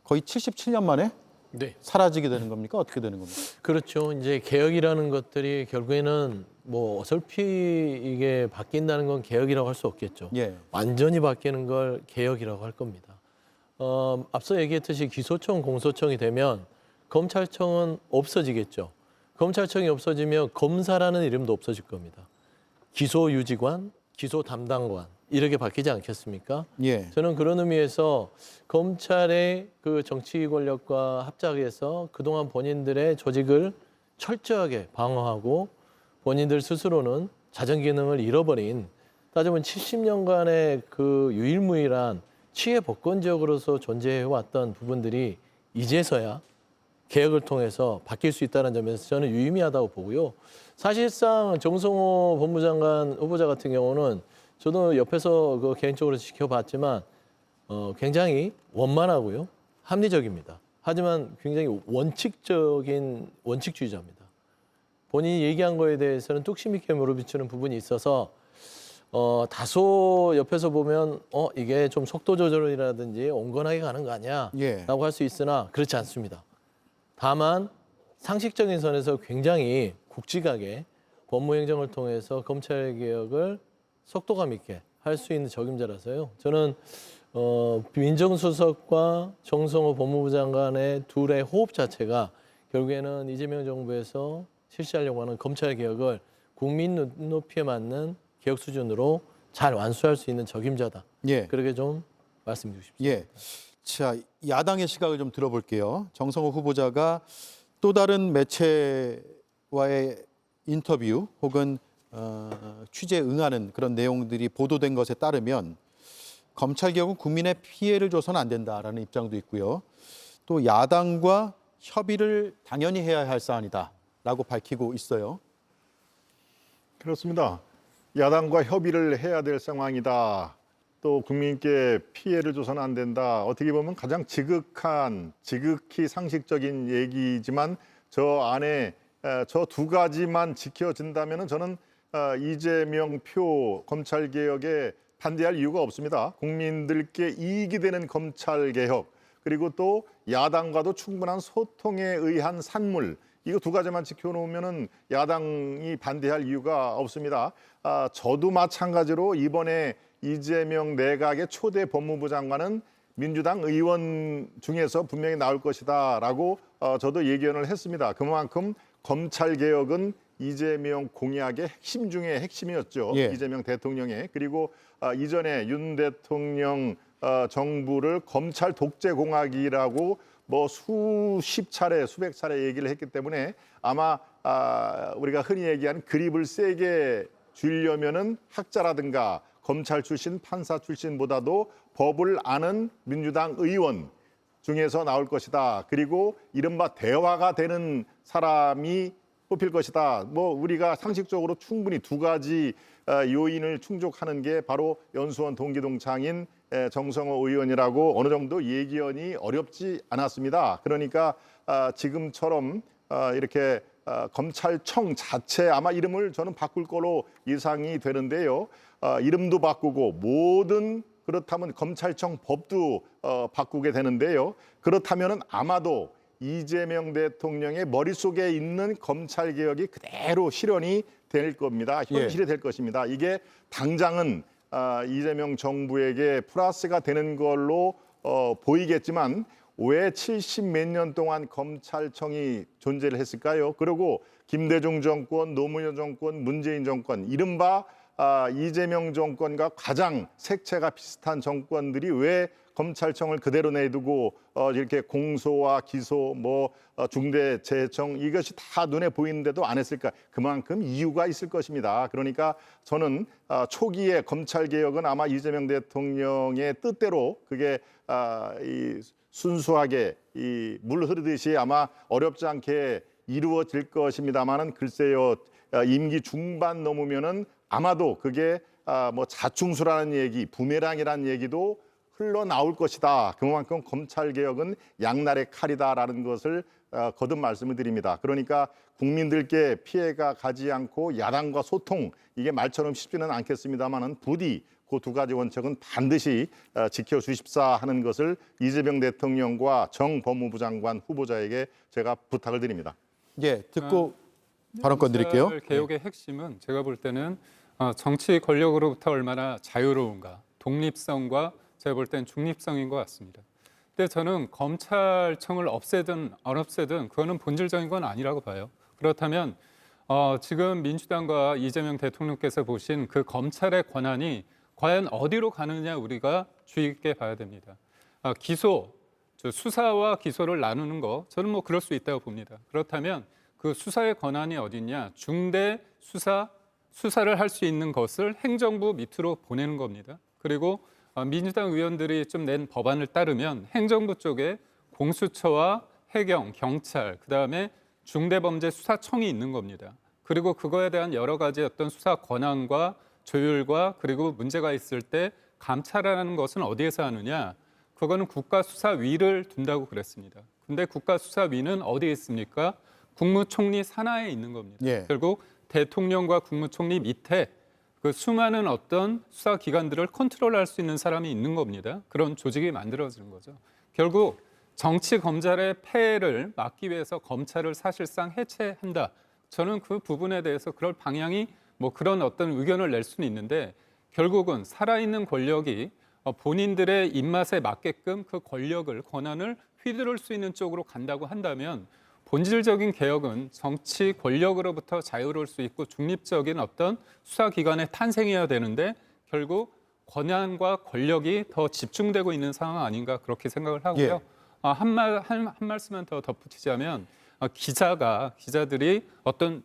거의 77년 만에 네. 사라지게 되는 겁니까? 어떻게 되는 겁니까? 그렇죠. 이제 개혁이라는 것들이 결국에는 뭐 어설피 이게 바뀐다는 건 개혁이라고 할 수 없겠죠. 예. 완전히 바뀌는 걸 개혁이라고 할 겁니다. 앞서 얘기했듯이 기소청, 공소청이 되면 검찰청은 없어지겠죠. 검찰청이 없어지면 검사라는 이름도 없어질 겁니다. 기소유지관, 기소담당관 이렇게 바뀌지 않겠습니까? 예. 저는 그런 의미에서 검찰의 그 정치 권력과 합작해서 그동안 본인들의 조직을 철저하게 방어하고 본인들 스스로는 자정 기능을 잃어버린 따지면 70년간의 그 유일무이한 치해 복권적으로서 존재해왔던 부분들이 이제서야 개혁을 통해서 바뀔 수 있다는 점에서 저는 유의미하다고 보고요. 사실상 정성호 법무장관 후보자 같은 경우는 저도 옆에서 그 개인적으로 지켜봤지만 굉장히 원만하고요. 합리적입니다. 하지만 굉장히 원칙주의자입니다. 본인이 얘기한 거에 대해서는 뚝심 있게 물어비치는 부분이 있어서 다소 옆에서 보면 이게 좀 속도 조절이라든지 온건하게 가는 거 아니야? 예. 라고 할 수 있으나 그렇지 않습니다. 다만 상식적인 선에서 굉장히 굵직하게 법무행정을 통해서 검찰개혁을 속도감 있게 할 수 있는 적임자라서요. 저는 민정수석과 정성호 법무부 장관의 둘의 호흡 자체가 결국에는 이재명 정부에서 실시하려고 하는 검찰개혁을 국민 눈높이에 맞는 개혁 수준으로 잘 완수할 수 있는 적임자다. 예. 그렇게 좀 말씀드리고 싶습니다. 예. 자, 야당의 시각을 좀 들어볼게요. 정성호 후보자가 또 다른 매체와의 인터뷰 혹은 취재에 응하는 그런 내용들이 보도된 것에 따르면 검찰 개혁은 국민의 피해를 줘서는 안 된다라는 입장도 있고요. 또 야당과 협의를 당연히 해야 할 사안이다라고 밝히고 있어요. 그렇습니다. 야당과 협의를 해야 될 상황이다. 또 국민께 피해를 줘서는 안 된다. 어떻게 보면 가장 지극히 상식적인 얘기지만 저 안에 저 두 가지만 지켜진다면 저는 이재명 표 검찰 개혁에 반대할 이유가 없습니다. 국민들께 이익이 되는 검찰 개혁, 그리고 또 야당과도 충분한 소통에 의한 산물, 이거 두 가지만 지켜놓으면은 야당이 반대할 이유가 없습니다. 저도 마찬가지로 이번에 이재명 내각의 초대 법무부 장관은 민주당 의원 중에서 분명히 나올 것이다라고 저도 예견을 했습니다. 그만큼 검찰 개혁은 이재명 공약의 핵심 중에 핵심이었죠. 예. 이재명 대통령의. 그리고 이전에 윤 대통령 정부를 검찰 독재 공약이라고 뭐 수십 차례, 수백 차례 얘기를 했기 때문에 아마 우리가 흔히 얘기하는 그립을 세게 쥐려면은 학자라든가 검찰 출신, 판사 출신보다도 법을 아는 민주당 의원 중에서 나올 것이다. 그리고 이른바 대화가 되는 사람이 뽑힐 것이다. 뭐 우리가 상식적으로 충분히 두 가지 요인을 충족하는 게 바로 연수원 동기동창인 정성호 의원이라고 어느 정도 예견이 어렵지 않았습니다. 그러니까 지금처럼 이렇게 검찰청 자체 아마 이름을 저는 바꿀 거로 예상이 되는데요. 이름도 바꾸고 모든 그렇다면 검찰청 법도 바꾸게 되는데요. 그렇다면은 아마도 이재명 대통령의 머릿속에 있는 검찰 개혁이 그대로 실현이 될 겁니다. 현실이 될 것입니다. 이게 당장은 이재명 정부에게 플러스가 되는 걸로 보이겠지만 왜 70 몇 년 동안 검찰청이 존재를 했을까요? 그리고 김대중 정권, 노무현 정권, 문재인 정권, 이른바 이재명 정권과 가장 색채가 비슷한 정권들이 왜 검찰청을 그대로 내두고 이렇게 공소와 기소, 중대재해청 이것이 다 눈에 보이는데도 안 했을까? 그만큼 이유가 있을 것입니다. 그러니까 저는 초기에 검찰 개혁은 아마 이재명 대통령의 뜻대로 그게 순수하게 물 흐르듯이 아마 어렵지 않게 이루어질 것입니다만은 글쎄요, 임기 중반 넘으면은 아마도 그게 자충수라는 얘기, 부메랑이라는 얘기도 흘러나올 것이다. 그만큼 검찰 개혁은 양날의 칼이다라는 것을 거듭 말씀을 드립니다. 그러니까 국민들께 피해가 가지 않고 야당과 소통, 이게 말처럼 쉽지는 않겠습니다만은 부디 그 두 가지 원칙은 반드시 지켜주십사 하는 것을 이재명 대통령과 정 법무부 장관 후보자에게 제가 부탁을 드립니다. 예, 듣고 발언권 드릴게요. 검찰 개혁의 핵심은 제가 볼 때는 정치 권력으로부터 얼마나 자유로운가, 독립성과 제가 볼 땐 중립성인 것 같습니다. 근데 저는 검찰청을 없애든 안 없애든 그거는 본질적인 건 아니라고 봐요. 그렇다면 지금 민주당과 이재명 대통령께서 보신 그 검찰의 권한이 과연 어디로 가느냐 우리가 주의 깊게 봐야 됩니다. 수사와 기소를 나누는 거 저는 그럴 수 있다고 봅니다. 그렇다면 그 수사의 권한이 어디냐? 중대 수사를 할 수 있는 것을 행정부 밑으로 보내는 겁니다. 그리고 민주당 의원들이 좀 낸 법안을 따르면 행정부 쪽에 공수처와 해경, 경찰, 그다음에 중대범죄수사청이 있는 겁니다. 그리고 그거에 대한 여러 가지 어떤 수사 권한과 조율과 그리고 문제가 있을 때 감찰하는 것은 어디에서 하느냐? 그거는 국가수사위를 둔다고 그랬습니다. 근데 국가수사위는 어디에 있습니까? 국무총리 산하에 있는 겁니다. 예. 결국 대통령과 국무총리 밑에 그 수많은 어떤 수사기관들을 컨트롤할 수 있는 사람이 있는 겁니다. 그런 조직이 만들어지는 거죠. 결국 정치 검찰의 폐해를 막기 위해서 검찰을 사실상 해체한다. 저는 그 부분에 대해서 그럴 방향이 그런 어떤 의견을 낼 수는 있는데 결국은 살아있는 권력이 본인들의 입맛에 맞게끔 그 권한을 휘두를 수 있는 쪽으로 간다고 한다면 본질적인 개혁은 정치 권력으로부터 자유로울 수 있고 중립적인 어떤 수사기관의 탄생이어야 되는데 결국 권한과 권력이 더 집중되고 있는 상황 아닌가 그렇게 생각을 하고요. 한 말씀만 더 덧붙이자면 기자들이 어떤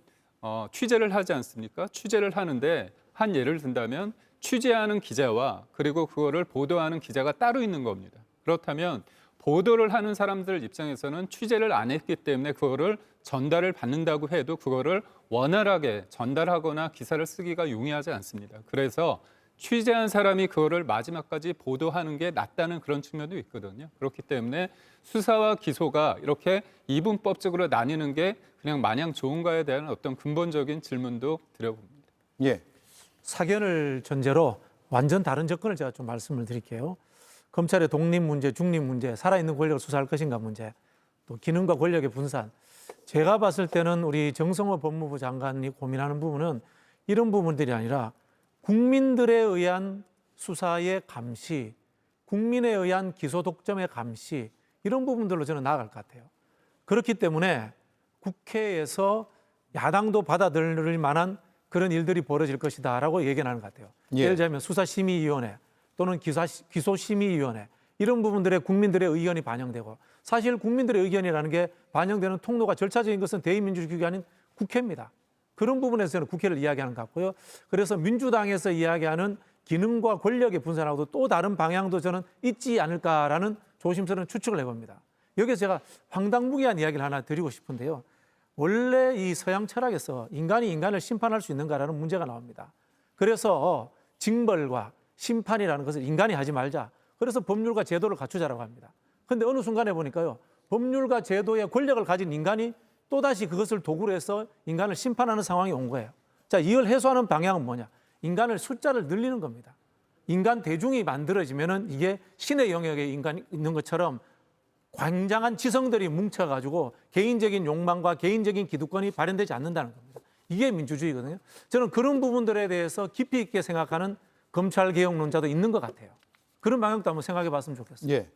취재를 하지 않습니까? 취재를 하는데 한 예를 든다면 취재하는 기자와 그리고 그거를 보도하는 기자가 따로 있는 겁니다. 그렇다면 보도를 하는 사람들 입장에서는 취재를 안 했기 때문에 그거를 전달을 받는다고 해도 그거를 원활하게 전달하거나 기사를 쓰기가 용이하지 않습니다. 그래서 취재한 사람이 그거를 마지막까지 보도하는 게 낫다는 그런 측면도 있거든요. 그렇기 때문에 수사와 기소가 이렇게 이분법적으로 나뉘는 게 그냥 마냥 좋은가에 대한 어떤 근본적인 질문도 드려봅니다. 예. 사견을 전제로 완전 다른 접근을 제가 좀 말씀을 드릴게요. 검찰의 독립 문제, 중립 문제, 살아있는 권력을 수사할 것인가 문제, 또 기능과 권력의 분산. 제가 봤을 때는 우리 정성호 법무부 장관이 고민하는 부분은 이런 부분들이 아니라 국민들에 의한 수사의 감시, 국민에 의한 기소 독점의 감시, 이런 부분들로 저는 나아갈 것 같아요. 그렇기 때문에 국회에서 야당도 받아들일 만한 그런 일들이 벌어질 것이다라고 예견하는 것 같아요. 예. 예를 들자면 수사심의위원회 또는 기소심의위원회, 이런 부분들에 국민들의 의견이 반영되고, 사실 국민들의 의견이라는 게 반영되는 통로가 절차적인 것은 대의민주주의기관인 국회입니다. 그런 부분에서 저는 국회를 이야기하는 것 같고요. 그래서 민주당에서 이야기하는 기능과 권력의 분산하고도 또 다른 방향도 저는 있지 않을까라는 조심스러운 추측을 해봅니다. 여기서 제가 황당무계한 이야기를 하나 드리고 싶은데요. 원래 이 서양 철학에서 인간이 인간을 심판할 수 있는가라는 문제가 나옵니다. 그래서 징벌과 심판이라는 것을 인간이 하지 말자. 그래서 법률과 제도를 갖추자라고 합니다. 그런데 어느 순간에 보니까요, 법률과 제도의 권력을 가진 인간이 또다시 그것을 도구로 해서 인간을 심판하는 상황이 온 거예요. 자, 이걸 해소하는 방향은 뭐냐? 인간을 숫자를 늘리는 겁니다. 인간 대중이 만들어지면은 이게 신의 영역에 인간이 있는 것처럼 굉장한 지성들이 뭉쳐가지고 개인적인 욕망과 개인적인 기득권이 발현되지 않는다는 겁니다. 이게 민주주의거든요. 저는 그런 부분들에 대해서 깊이 있게 생각하는 검찰개혁론자도 있는 것 같아요. 그런 방향도 한번 생각해 봤으면 좋겠습니다. 예.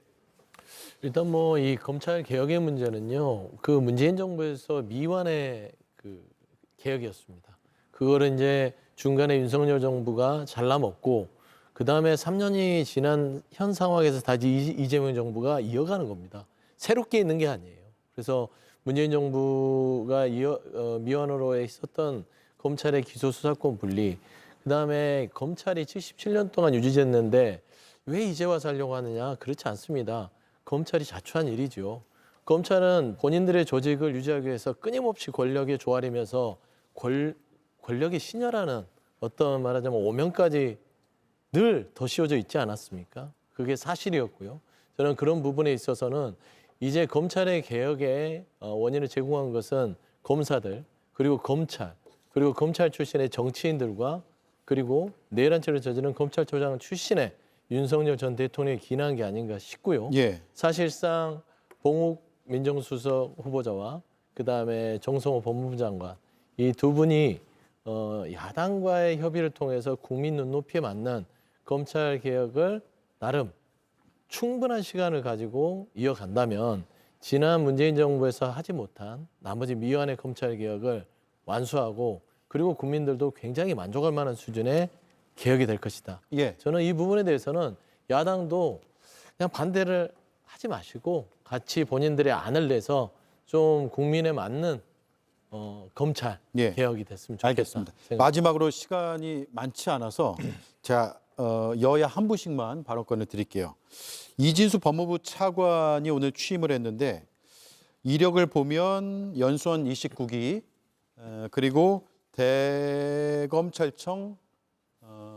일단 뭐 이 검찰 개혁의 문제는요, 그 문재인 정부에서 미완의 그 개혁이었습니다. 그거를 이제 중간에 윤석열 정부가 잘라먹고, 그 다음에 3년이 지난 현 상황에서 다시 이재명 정부가 이어가는 겁니다. 새롭게 있는 게 아니에요. 그래서 문재인 정부가 미완으로 있었던 검찰의 기소 수사권 분리, 그 다음에 검찰이 77년 동안 유지됐는데 왜 이제 와서 하려고 하느냐? 그렇지 않습니다. 검찰이 자초한 일이죠. 검찰은 본인들의 조직을 유지하기 위해서 끊임없이 권력에 조아리면서 권력의 신여라는 어떤 말하자면 오명까지 늘 더 씌워져 있지 않았습니까? 그게 사실이었고요. 저는 그런 부분에 있어서는 이제 검찰의 개혁의 원인을 제공한 것은 검사들, 그리고 검찰, 그리고 검찰 출신의 정치인들과 그리고 내란죄를 저지른 검찰총장 출신의 윤석열 전 대통령이 기인한 게 아닌가 싶고요. 예. 사실상 봉욱 민정수석 후보자와 그다음에 정성호 법무부 장관, 이 두 분이 야당과의 협의를 통해서 국민 눈높이에 맞는 검찰 개혁을 나름 충분한 시간을 가지고 이어간다면 지난 문재인 정부에서 하지 못한 나머지 미완의 검찰 개혁을 완수하고, 그리고 국민들도 굉장히 만족할 만한 수준의 개혁이 될 것이다. 예. 저는 이 부분에 대해서는 야당도 그냥 반대를 하지 마시고 같이 본인들의 안을 내서 좀 국민에 맞는 검찰 예. 개혁이 됐으면 좋겠다. 알겠습니다. 생각합니다. 마지막으로 시간이 많지 않아서 자 여야 한 분씩만 발언권을 드릴게요. 이진수 법무부 차관이 오늘 취임을 했는데 이력을 보면 연수원 29기 그리고 대검찰청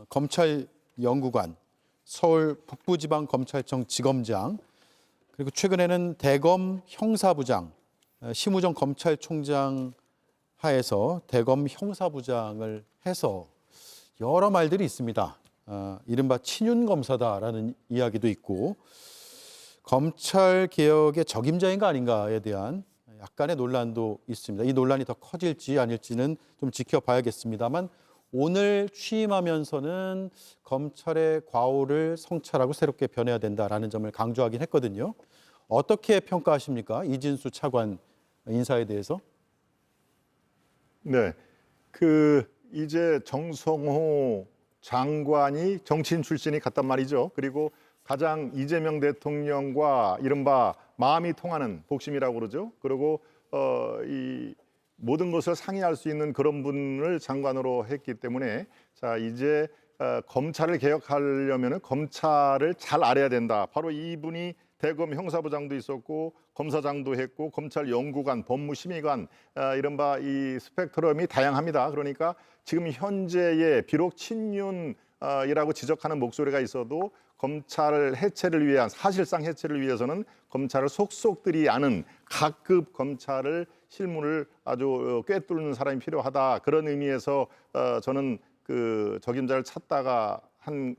검찰연구관, 서울 북부지방검찰청 지검장, 그리고 최근에는 대검 형사부장, 심우정 검찰총장 하에서 대검 형사부장을 해서 여러 말들이 있습니다. 이른바 친윤검사다라는 이야기도 있고 검찰 개혁의 적임자인가 아닌가에 대한 약간의 논란도 있습니다. 이 논란이 더 커질지 아닐지는 좀 지켜봐야겠습니다만 오늘 취임하면서는 검찰의 과오를 성찰하고 새롭게 변해야 된다라는 점을 강조하긴 했거든요. 어떻게 평가하십니까? 이진수 차관 인사에 대해서? 네, 이제 정성호 장관이 정치인 출신이 같단 말이죠. 그리고 가장 이재명 대통령과 이른바 마음이 통하는 복심이라고 그러죠. 그리고 이 모든 것을 상의할 수 있는 그런 분을 장관으로 했기 때문에 자 이제 검찰을 개혁하려면 검찰을 잘 알아야 된다. 바로 이분이 대검 형사부장도 있었고 검사장도 했고 검찰 연구관, 법무심의관 이른바 이 스펙트럼이 다양합니다. 그러니까 지금 현재의 비록 친윤이라고 지적하는 목소리가 있어도 검찰 해체를 위한 사실상 해체를 위해서는 검찰을 속속들이 아는 각급 검찰을 실무를 아주 꿰뚫는 사람이 필요하다. 그런 의미에서 저는 그 적임자를 찾다가 한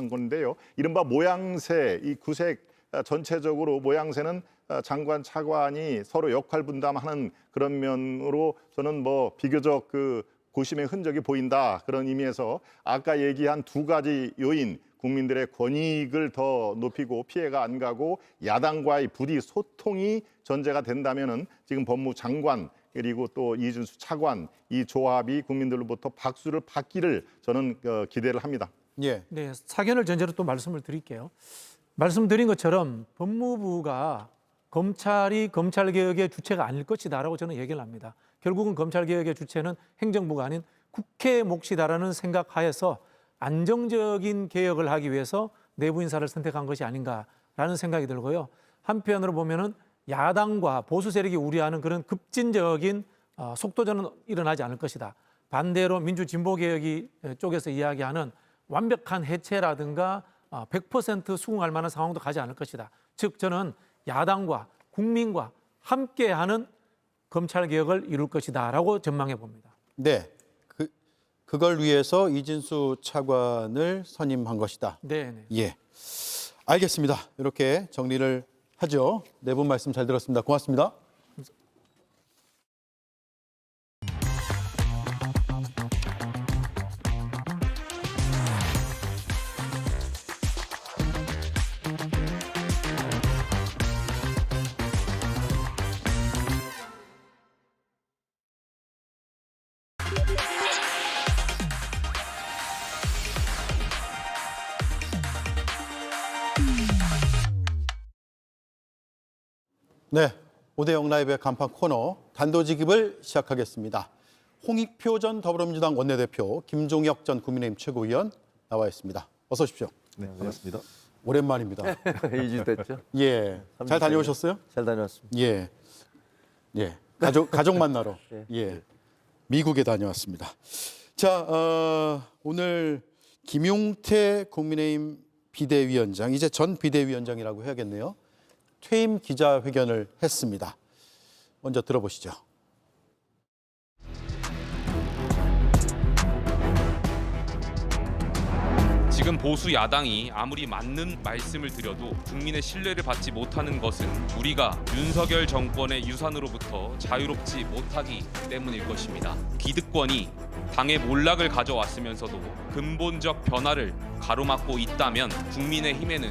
건데요. 이른바 모양새 이 구색 전체적으로 모양새는 장관 차관이 서로 역할 분담하는 그런 면으로 저는 뭐 비교적 그 고심의 흔적이 보인다. 그런 의미에서 아까 얘기한 두 가지 요인 국민들의 권익을 더 높이고 피해가 안 가고 야당과의 부디 소통이 전제가 된다면은 지금 법무장관 그리고 또 이준수 차관 이 조합이 국민들로부터 박수를 받기를 저는 기대를 합니다. 예. 네, 사견을 전제로 또 말씀을 드릴게요. 말씀드린 것처럼 법무부가 검찰이 검찰개혁의 주체가 아닐 것이다라고 저는 얘기를 합니다. 결국은 검찰개혁의 주체는 행정부가 아닌 국회의 몫이다라는 생각하에서 안정적인 개혁을 하기 위해서 내부 인사를 선택한 것이 아닌가라는 생각이 들고요. 한편으로 보면은 야당과 보수 세력이 우려하는 그런 급진적인 속도전은 일어나지 않을 것이다. 반대로 민주진보개혁이 쪽에서 이야기하는 완벽한 해체라든가 100% 수긍할 만한 상황도 가지 않을 것이다. 즉 저는 야당과 국민과 함께하는 검찰개혁을 이룰 것이다라고 전망해 봅니다. 네. 그걸 위해서 이진수 차관을 선임한 것이다. 네, 네. 예. 알겠습니다. 이렇게 정리를 하죠. 네 분 말씀 잘 들었습니다. 고맙습니다. 네, 오대영 라이브의 간판 코너 단도직입을 시작하겠습니다. 홍익표 전 더불어민주당 원내대표, 김종혁 전 국민의힘 최고위원 나와 있습니다. 어서 오십시오. 네, 반갑습니다. 오랜만입니다. 2주 됐죠? 예, 잘 다녀오셨어요? 잘 다녀왔습니다. 예, 예, 가족 만나러 예. 예, 미국에 다녀왔습니다. 자, 오늘 김용태 국민의힘 비대위원장, 이제 전 비대위원장이라고 해야겠네요. 퇴임 기자회견을 했습니다. 먼저 들어보시죠. 지금 보수 야당이 아무리 맞는 말씀을 드려도 국민의 신뢰를 받지 못하는 것은 우리가 윤석열 정권의 유산으로부터 자유롭지 못하기 때문일 것입니다. 기득권이 당의 몰락을 가져왔으면서도 근본적 변화를 가로막고 있다면 국민의힘에는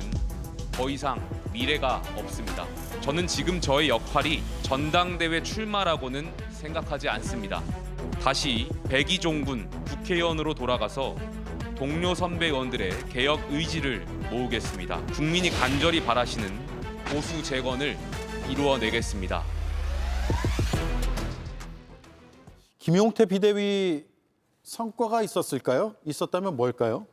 더 이상 미래가 없습니다. 저는 지금 저의 역할이 전당대회 출마라고는 생각하지 않습니다. 다시 백이종군 국회의원으로 돌아가서 동료 선배 의원들의 개혁 의지를 모으겠습니다. 국민이 간절히 바라시는 보수 재건을 이루어내겠습니다. 김용태 비대위 성과가 있었을까요? 있었다면 뭘까요?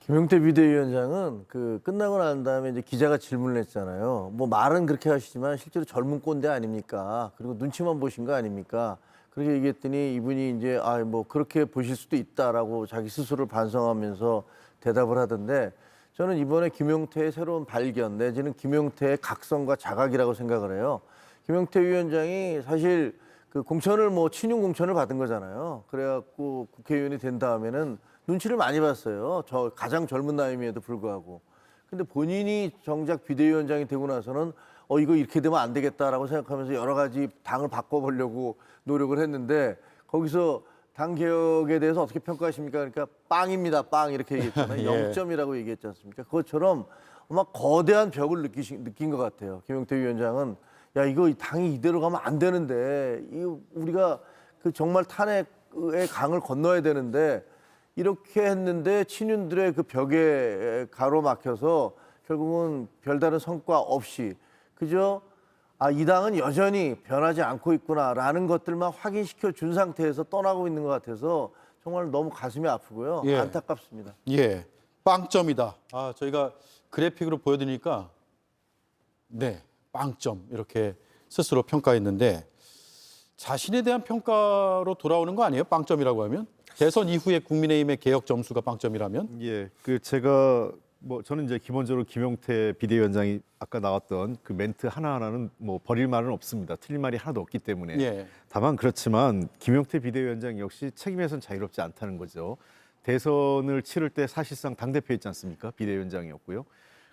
김용태 비대위원장은 끝나고 난 다음에 이제 기자가 질문을 했잖아요. 뭐 말은 그렇게 하시지만 실제로 젊은 꼰대 아닙니까? 그리고 눈치만 보신 거 아닙니까? 그렇게 얘기했더니 이분이 이제 뭐 그렇게 보실 수도 있다라고 자기 스스로를 반성하면서 대답을 하던데 저는 이번에 김용태의 새로운 발견 내지는 김용태의 각성과 자각이라고 생각을 해요. 김용태 위원장이 사실 그 공천을 뭐 친윤 공천을 받은 거잖아요. 그래갖고 국회의원이 된 다음에는 눈치를 많이 봤어요. 저 가장 젊은 나이임에도 불구하고. 근데 본인이 정작 비대위원장이 되고 나서는 이거 이렇게 되면 안 되겠다라고 생각하면서 여러 가지 당을 바꿔보려고 노력을 했는데 거기서 당 개혁에 대해서 어떻게 평가하십니까? 그러니까 빵입니다. 빵 이렇게 얘기했잖아요. 예. 0점이라고 얘기했지 않습니까? 그것처럼 아마 거대한 벽을 느낀 것 같아요. 김용태 위원장은 야 이거 당이 이대로 가면 안 되는데 우리가 그 정말 탄핵의 강을 건너야 되는데 이렇게 했는데 친윤들의 그 벽에 가로막혀서 결국은 별다른 성과 없이 그저 이 당은 여전히 변하지 않고 있구나라는 것들만 확인시켜 준 상태에서 떠나고 있는 것 같아서 정말 너무 가슴이 아프고요. 예. 안타깝습니다. 예, 빵점이다. 저희가 그래픽으로 보여드리니까 네, 빵점 이렇게 스스로 평가했는데 자신에 대한 평가로 돌아오는 거 아니에요? 빵점이라고 하면? 대선 이후에 국민의힘의 개혁 점수가 빵점이라면? 예, 제가 저는 이제 기본적으로 김용태 비대위원장이 아까 나왔던 그 멘트 하나하나는 버릴 말은 없습니다. 틀린 말이 하나도 없기 때문에. 예. 다만 그렇지만 김용태 비대위원장 역시 책임에선 자유롭지 않다는 거죠. 대선을 치를 때 사실상 당대표였지 않습니까? 비대위원장이었고요.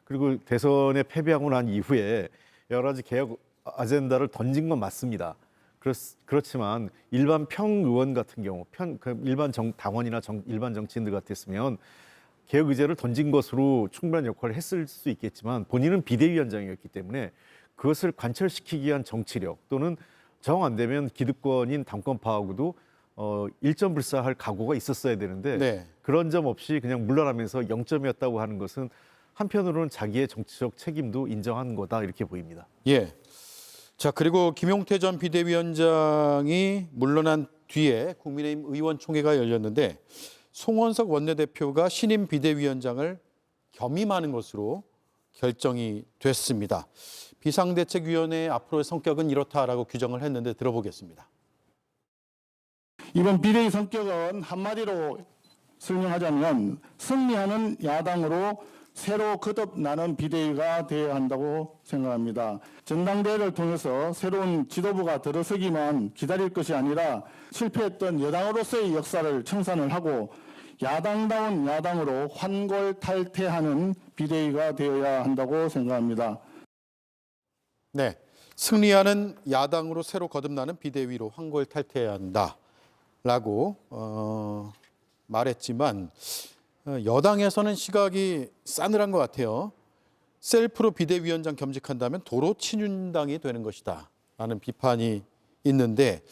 그리고 대선에 패배하고 난 이후에 여러 가지 개혁 아젠다를 던진 건 맞습니다. 그렇지만 일반 평의원 같은 경우, 일반 당원이나 일반 정치인들 같았으면 개혁 의제를 던진 것으로 충분한 역할을 했을 수 있겠지만 본인은 비대위원장이었기 때문에 그것을 관철시키기 위한 정치력 또는 정 안 되면 기득권인 당권파하고도 일점불사할 각오가 있었어야 되는데 네. 그런 점 없이 그냥 물러나면서 0점이었다고 하는 것은 한편으로는 자기의 정치적 책임도 인정한 거다 이렇게 보입니다. 예. 자, 그리고 김용태 전 비대위원장이 물러난 뒤에 국민의힘 의원총회가 열렸는데 송원석 원내대표가 신임 비대위원장을 겸임하는 것으로 결정이 됐습니다. 비상대책위원회의 앞으로의 성격은 이렇다라고 규정을 했는데 들어보겠습니다. 이번 비대위 성격은 한마디로 설명하자면 승리하는 야당으로 새로 거듭나는 비대위가 되어야 한다고 생각합니다. 전당대회를 통해서 새로운 지도부가 들어서기만 기다릴 것이 아니라 실패했던 여당으로서의 역사를 청산을 하고 야당다운 야당으로 환골탈퇴하는 비대위가 되어야 한다고 생각합니다. 네, 승리하는 야당으로 새로 거듭나는 비대위로 환골탈퇴해야 한다라고 말했지만 여당에서는 시각이 싸늘한 것 같아요. 셀프로 비대위원장 겸직한다면 도로 친윤당이 되는 것이다 라는 비판이 있는데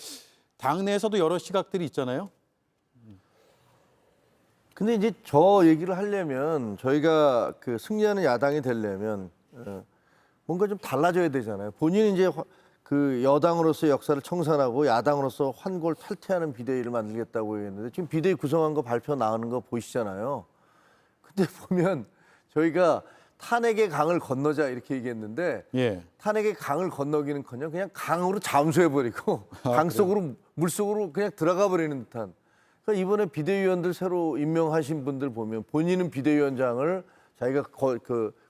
당내에서도 여러 시각들이 있잖아요. 근데 이제 저 얘기를 하려면 저희가 그 승리하는 야당이 되려면 뭔가 좀 달라져야 되잖아요. 본인이 이제 그 여당으로서 역사를 청산하고 야당으로서 환골탈퇴하는 비대위를 만들겠다고 했는데 지금 비대위 구성한 거 발표 나오는 거 보시잖아요. 근데 보면 저희가 탄핵의 강을 건너자 이렇게 얘기했는데 예. 탄핵의 강을 건너기는커녕 그냥 강으로 잠수해버리고 강 속으로 물 속으로 그냥 들어가 버리는 듯한. 그러니까 이번에 비대위원들 새로 임명하신 분들 보면 본인은 비대위원장을 자기가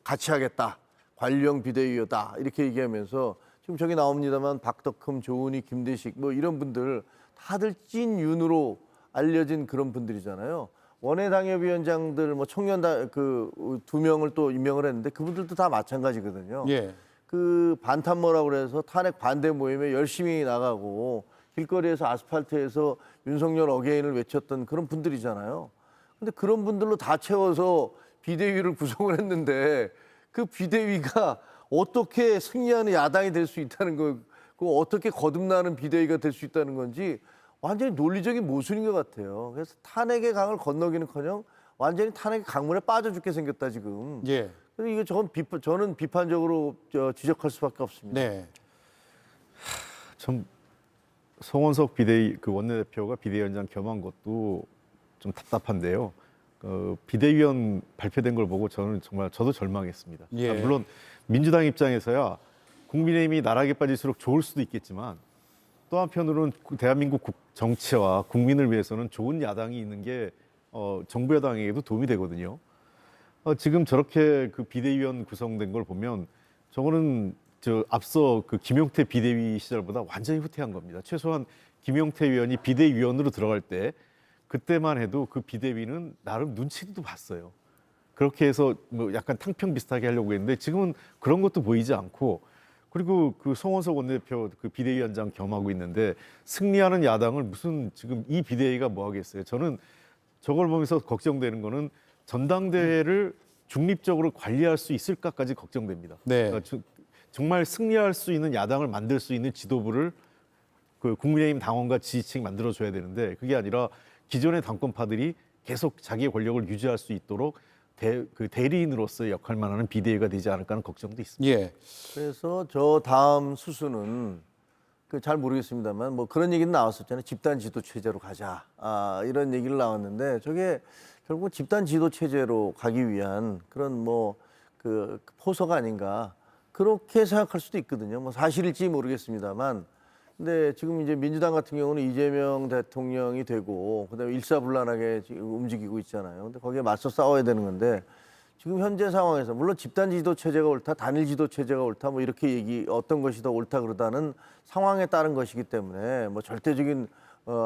같이 하겠다. 관리형 비대위원다 이렇게 얘기하면서 지금 저기 나옵니다만 박덕흠, 조은희, 김대식 이런 분들 다들 찐윤으로 알려진 그런 분들이잖아요. 원외당협위원장들 청년당 그 2명을 또 임명을 했는데 그분들도 다 마찬가지거든요. 예. 그 반탄모라고 그래서 탄핵 반대 모임에 열심히 나가고 길거리에서 아스팔트에서 윤석열 어게인을 외쳤던 그런 분들이잖아요. 근데 그런 분들로 다 채워서 비대위를 구성을 했는데 그 비대위가 어떻게 승리하는 야당이 될 수 있다는 거, 어떻게 거듭나는 비대위가 될 수 있다는 건지 완전히 논리적인 모순인 것 같아요. 그래서 탄핵의 강을 건너기는커녕 완전히 탄핵의 강물에 빠져 죽게 생겼다 지금. 예. 그래서 이거 저는 비판적으로 지적할 수밖에 없습니다. 네. 참 송원석 원내대표가 비대위원장 겸한 것도 좀 답답한데요. 비대위원 발표된 걸 보고 저도 절망했습니다. 예. 물론 민주당 입장에서야 국민의힘이 나락에 빠질수록 좋을 수도 있겠지만 또 한편으로는 대한민국 정치와 국민을 위해서는 좋은 야당이 있는 게 정부 여당에게도 도움이 되거든요. 지금 저렇게 그 비대위원 구성된 걸 보면 저거는 앞서 그 김용태 비대위 시절보다 완전히 후퇴한 겁니다. 최소한 김용태 의원이 비대위원으로 들어갈 때 그때만 해도 그 비대위는 나름 눈치도 봤어요. 그렇게 해서 약간 탕평 비슷하게 하려고 했는데 지금은 그런 것도 보이지 않고 그리고 그 송원석 원내대표 그 비대위원장 겸하고 있는데 승리하는 야당을 무슨 지금 이 비대위가 뭐 하겠어요. 저는 저걸 보면서 걱정되는 거는 전당대회를 중립적으로 관리할 수 있을까까지 걱정됩니다. 네. 그러니까 정말 승리할 수 있는 야당을 만들 수 있는 지도부를 그 국민의힘 당원과 지지층이 만들어줘야 되는데 그게 아니라 기존의 당권파들이 계속 자기의 권력을 유지할 수 있도록 대리인으로서의 역할만 하는 비대위가 되지 않을까 하는 걱정도 있습니다. 예. 그래서 저 다음 수순은 그 잘 모르겠습니다만 뭐 그런 얘기는 나왔었잖아요. 집단 지도 체제로 가자. 이런 얘기를 나왔는데 저게 결국 집단 지도 체제로 가기 위한 그런 뭐 그 포서가 아닌가 그렇게 생각할 수도 있거든요. 뭐 사실일지 모르겠습니다만. 근데 지금 이제 민주당 같은 경우는 이재명 대통령이 되고 그다음에 일사불란하게 지금 움직이고 있잖아요. 근데 거기에 맞서 싸워야 되는 건데 지금 현재 상황에서 물론 집단 지도 체제가 옳다, 단일 지도 체제가 옳다, 뭐 이렇게 어떤 것이 더 옳다 그러다는 상황에 따른 것이기 때문에 뭐 절대적인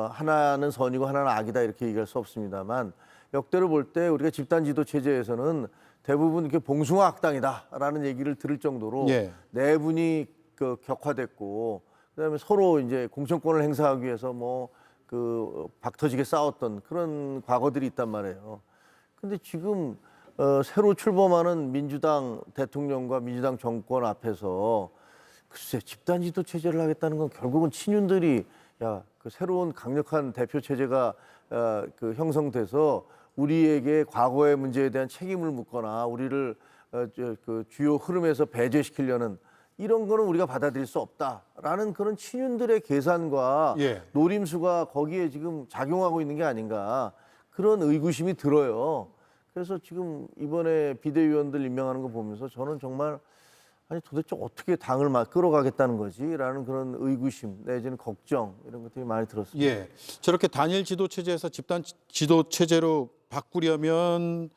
하나는 선이고 하나는 악이다 이렇게 얘기할 수 없습니다만 역대로 볼 때 우리가 집단 지도 체제에서는 대부분 이렇게 봉숭아 악당이다라는 얘기를 들을 정도로 내분이 그 격화됐고 그다음에 서로 이제 공천권을 행사하기 위해서 뭐 그 박터지게 싸웠던 그런 과거들이 있단 말이에요. 근데 지금 새로 출범하는 민주당 대통령과 민주당 정권 앞에서 글쎄 집단 지도 체제를 하겠다는 건 결국은 친윤들이 그 새로운 강력한 대표 체제가 그 형성돼서 우리에게 과거의 문제에 대한 책임을 묻거나 우리를 그 주요 흐름에서 배제시키려는 이런 거는 우리가 받아들일 수 없다라는 그런 친윤들의 계산과 노림수가 거기에 지금 작용하고 있는 게 아닌가 그런 의구심이 들어요. 그래서 지금 이번에 비대위원들 임명하는 거 보면서 저는 정말 아니 도대체 어떻게 당을 막 끌어가겠다는 거지라는 그런 의구심 내지는 걱정 이런 것들이 많이 들었습니다. 저렇게 단일 지도 체제에서 집단 지도 체제로 바꾸려면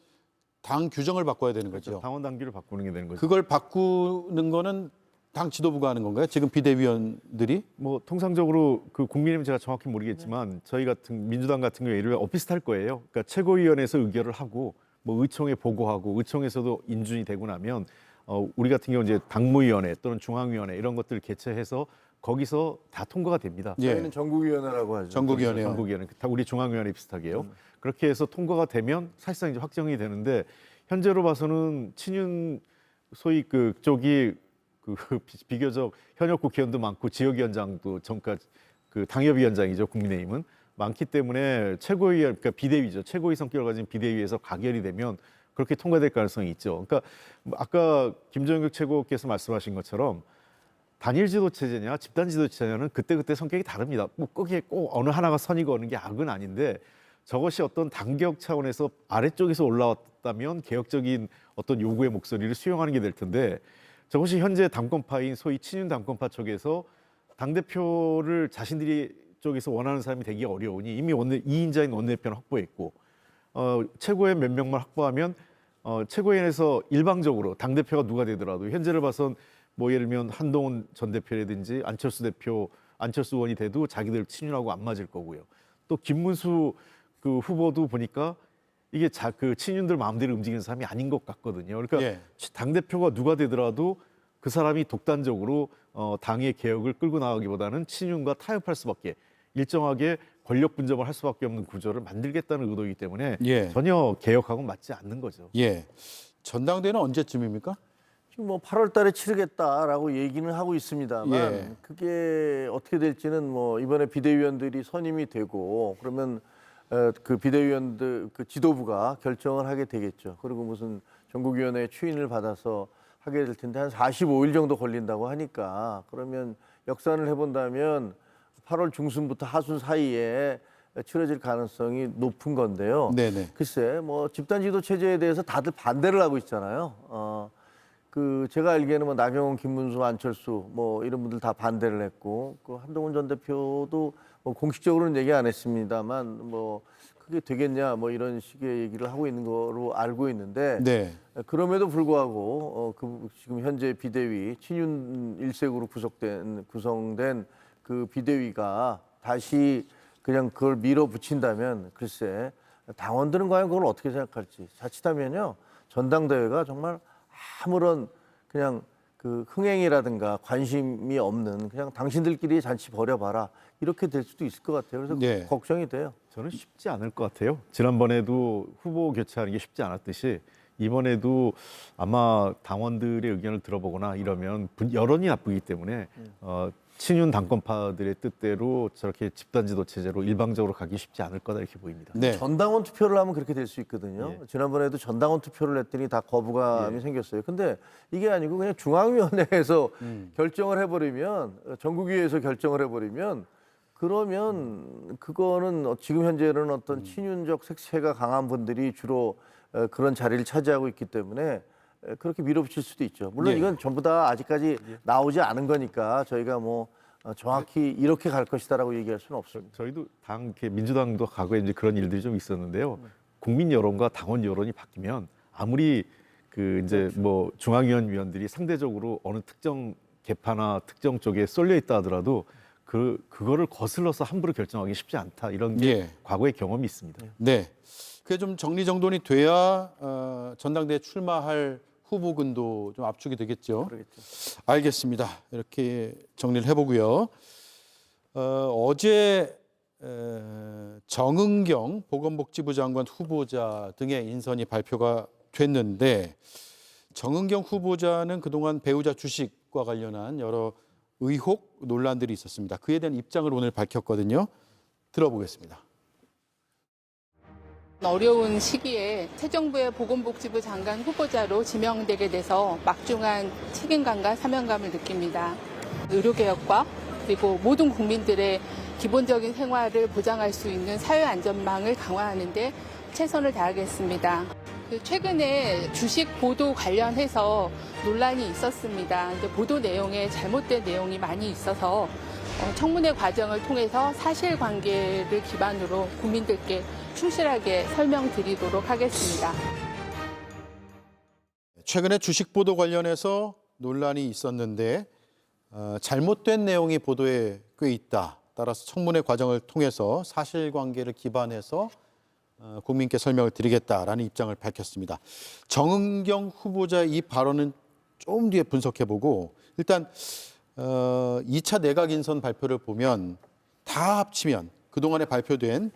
당 규정을 바꿔야 되는 거죠. 당원 당규를 바꾸는 게 되는 거죠. 그걸 바꾸는 거는 당 지도부가 하는 건가요? 지금 비대위원들이? 뭐 통상적으로 그 국민의힘 제가 정확히 모르겠지만 저희 같은 민주당 같은 경우에 예를 들어 비슷할 거예요. 그러니까 최고위원회에서 의결을 하고 뭐 의총에 보고하고 의총에서도 인준이 되고 나면 우리 같은 경우 이제 당무위원회 또는 중앙위원회 이런 것들을 개최해서 거기서 다 통과가 됩니다. 저희는 전국위원회라고 하죠. 전국위원회요. 전국위원회 다 우리 중앙위원회 비슷하게요. 그렇게 해서 통과가 되면 사실상 이제 확정이 되는데 현재로 봐서는 친윤 소위 그쪽이 그 비교적 현역 국회의원도 많고 지역위원장도 전까지 그 당협위원장이죠 국민의힘은 많기 때문에 최고위원 그러니까 비대위죠 최고위 성격을 가진 비대위에서 가결이 되면 그렇게 통과될 가능성이 있죠. 그러니까 아까 김정국 최고께서 말씀하신 것처럼 단일 지도 체제냐 집단 지도 체제냐는 그때 성격이 다릅니다. 뭐 거기에 꼭 어느 하나가 선이고 어느 게 악은 아닌데 저것이 어떤 당격 차원에서 아래쪽에서 올라왔다면 개혁적인 어떤 요구의 목소리를 수용하는 게 될 텐데 저것이 현재 당권파인 소위 친윤 당권파 쪽에서 당대표를 자신들이 쪽에서 원하는 사람이 되기 어려우니 이미 2인자인 원내대표는 확보했고 최고의 몇 명만 확보하면 최고위원회에서 일방적으로 당대표가 누가 되더라도 현재를 봐선 뭐 예를 들면 한동훈 전 대표라든지 안철수 의원이 돼도 자기들 친윤하고 안 맞을 거고요. 또 김문수 그 후보도 보니까 이게 그 친윤들 마음대로 움직이는 사람이 아닌 것 같거든요. 그러니까 당대표가 누가 되더라도 그 사람이 독단적으로 당의 개혁을 끌고 나가기보다는 친윤과 타협할 수밖에 일정하게 권력 분점을 할 수밖에 없는 구조를 만들겠다는 의도이기 때문에 전혀 개혁하고 맞지 않는 거죠. 전당대회는 언제쯤입니까? 지금 뭐 8월 달에 치르겠다라고 얘기는 하고 있습니다만 그게 어떻게 될지는 뭐 이번에 비대위원들이 선임이 되고 그러면 그 비대위원들 그 지도부가 결정을 하게 되겠죠. 그리고 무슨 전국위원회 추인을 받아서 하게 될 텐데 한 45일 정도 걸린다고 하니까 그러면 역산을 해본다면 8월 중순부터 하순 사이에 치러질 가능성이 높은 건데요. 글쎄 뭐 집단 지도 체제에 대해서 다들 반대를 하고 있잖아요. 그 제가 알기에는 뭐 나경원, 김문수, 안철수 뭐 이런 분들 다 반대를 했고 그 한동훈 전 대표도 뭐 공식적으로는 얘기 안 했습니다만 뭐 그게 되겠냐 뭐 이런 식의 얘기를 하고 있는 거로 알고 있는데 그럼에도 불구하고 그 지금 현재 비대위 친윤 일색으로 구성된 그 비대위가 다시 그냥 그걸 밀어붙인다면 글쎄 당원들은 과연 그걸 어떻게 생각할지 자칫하면요 전당대회가 정말 아무런 그냥 그 흥행이라든가 관심이 없는 그냥 당신들끼리 잔치 벌여봐라 이렇게 될 수도 있을 것 같아요. 그래서 걱정이 돼요. 저는 쉽지 않을 것 같아요. 지난번에도 후보 교체하는 게 쉽지 않았듯이 이번에도 아마 당원들의 의견을 들어보거나 이러면 여론이 나쁘기 때문에 친윤 당권파들의 뜻대로 저렇게 집단지도 체제로 일방적으로 가기 쉽지 않을 거다 이렇게 보입니다. 네. 전당원 투표를 하면 그렇게 될 수 있거든요. 지난번에도 전당원 투표를 했더니 다 거부감이 생겼어요. 근데 이게 아니고 그냥 중앙위원회에서 결정을 해버리면, 전국위에서 결정을 해버리면, 그러면 그거는 지금 현재는 어떤 친윤적 색채가 강한 분들이 주로 그런 자리를 차지하고 있기 때문에 그렇게 밀어붙일 수도 있죠. 물론 예. 이건 전부 다 아직까지 나오지 않은 거니까 저희가 뭐 정확히 이렇게 갈 것이다라고 얘기할 수는 없습니다. 저희도 민주당도 과거에 이제 그런 일들이 좀 있었는데요. 국민 여론과 당원 여론이 바뀌면 아무리 그 이제 뭐 중앙위원 위원들이 상대적으로 어느 특정 계파나 특정 쪽에 쏠려 있다 하더라도 그거를 거슬러서 함부로 결정하기 쉽지 않다 이런 게 예. 과거의 경험이 있습니다. 네. 그게 좀 정리정돈이 돼야 전당대회 출마할 후보군도 좀 압축이 되겠죠. 그러겠죠. 알겠습니다. 이렇게 정리를 해보고요. 어제 정은경 보건복지부 장관 후보자 등의 인선이 발표가 됐는데 정은경 후보자는 그동안 배우자 주식과 관련한 여러 의혹 논란들이 있었습니다. 그에 대한 입장을 오늘 밝혔거든요. 들어보겠습니다. 어려운 시기에 새 정부의 보건복지부 장관 후보자로 지명되게 돼서 막중한 책임감과 사명감을 느낍니다. 의료개혁과 그리고 모든 국민들의 기본적인 생활을 보장할 수 있는 사회안전망을 강화하는 데 최선을 다하겠습니다. 최근에 주식 보도 관련해서 논란이 있었습니다. 보도 내용에 잘못된 내용이 많이 있어서 청문회 과정을 통해서 사실관계를 기반으로 국민들께 충실하게 설명드리도록 하겠습니다. 최근에 주식 보도 관련해서 논란이 있었는데 잘못된 내용이 보도에 꽤 있다. 따라서 청문회 과정을 통해서 사실관계를 기반해서 국민께 설명을 드리겠다라는 입장을 밝혔습니다. 정은경 후보자의 이 발언은 좀 뒤에 분석해보고 일단 2차 내각 인선 발표를 보면 다 합치면 그동안에 발표된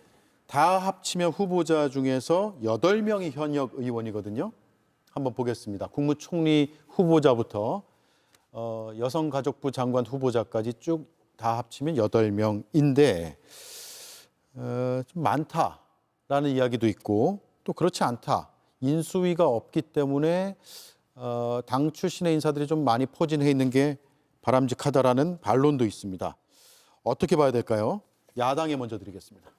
다 합치면 후보자 중에서 8명이 현역 의원이거든요. 한번 보겠습니다. 국무총리 후보자부터 여성가족부 장관 후보자까지 쭉 다 합치면 8명인데 좀 많다라는 이야기도 있고 또 그렇지 않다. 인수위가 없기 때문에 당 출신의 인사들이 좀 많이 포진해 있는 게 바람직하다라는 반론도 있습니다. 어떻게 봐야 될까요? 야당에 먼저 드리겠습니다.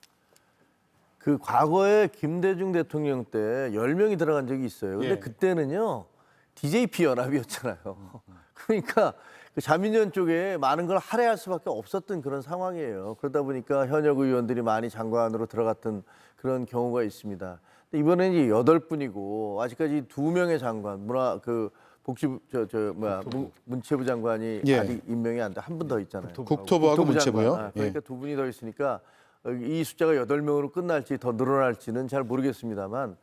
그 과거에 김대중 대통령 때 10명이 들어간 적이 있어요. 근데 예. 그때는요, DJP 연합이었잖아요. 그러니까 그 자민련 쪽에 많은 걸 할애할 수밖에 없었던 그런 상황이에요. 그러다 보니까 현역 의원들이 많이 장관으로 들어갔던 그런 경우가 있습니다. 근데 이번에는 이제 8분이고 아직까지 2명의 장관, 문체부 장관이 예. 아직 임명이 안 돼. 한 분 더 있잖아요. 국토부하고 문체부요. 장관. 그러니까 2분이 더 있으니까 이 숫자가 8명으로 끝날지 더 늘어날지는 잘 모르겠습니다만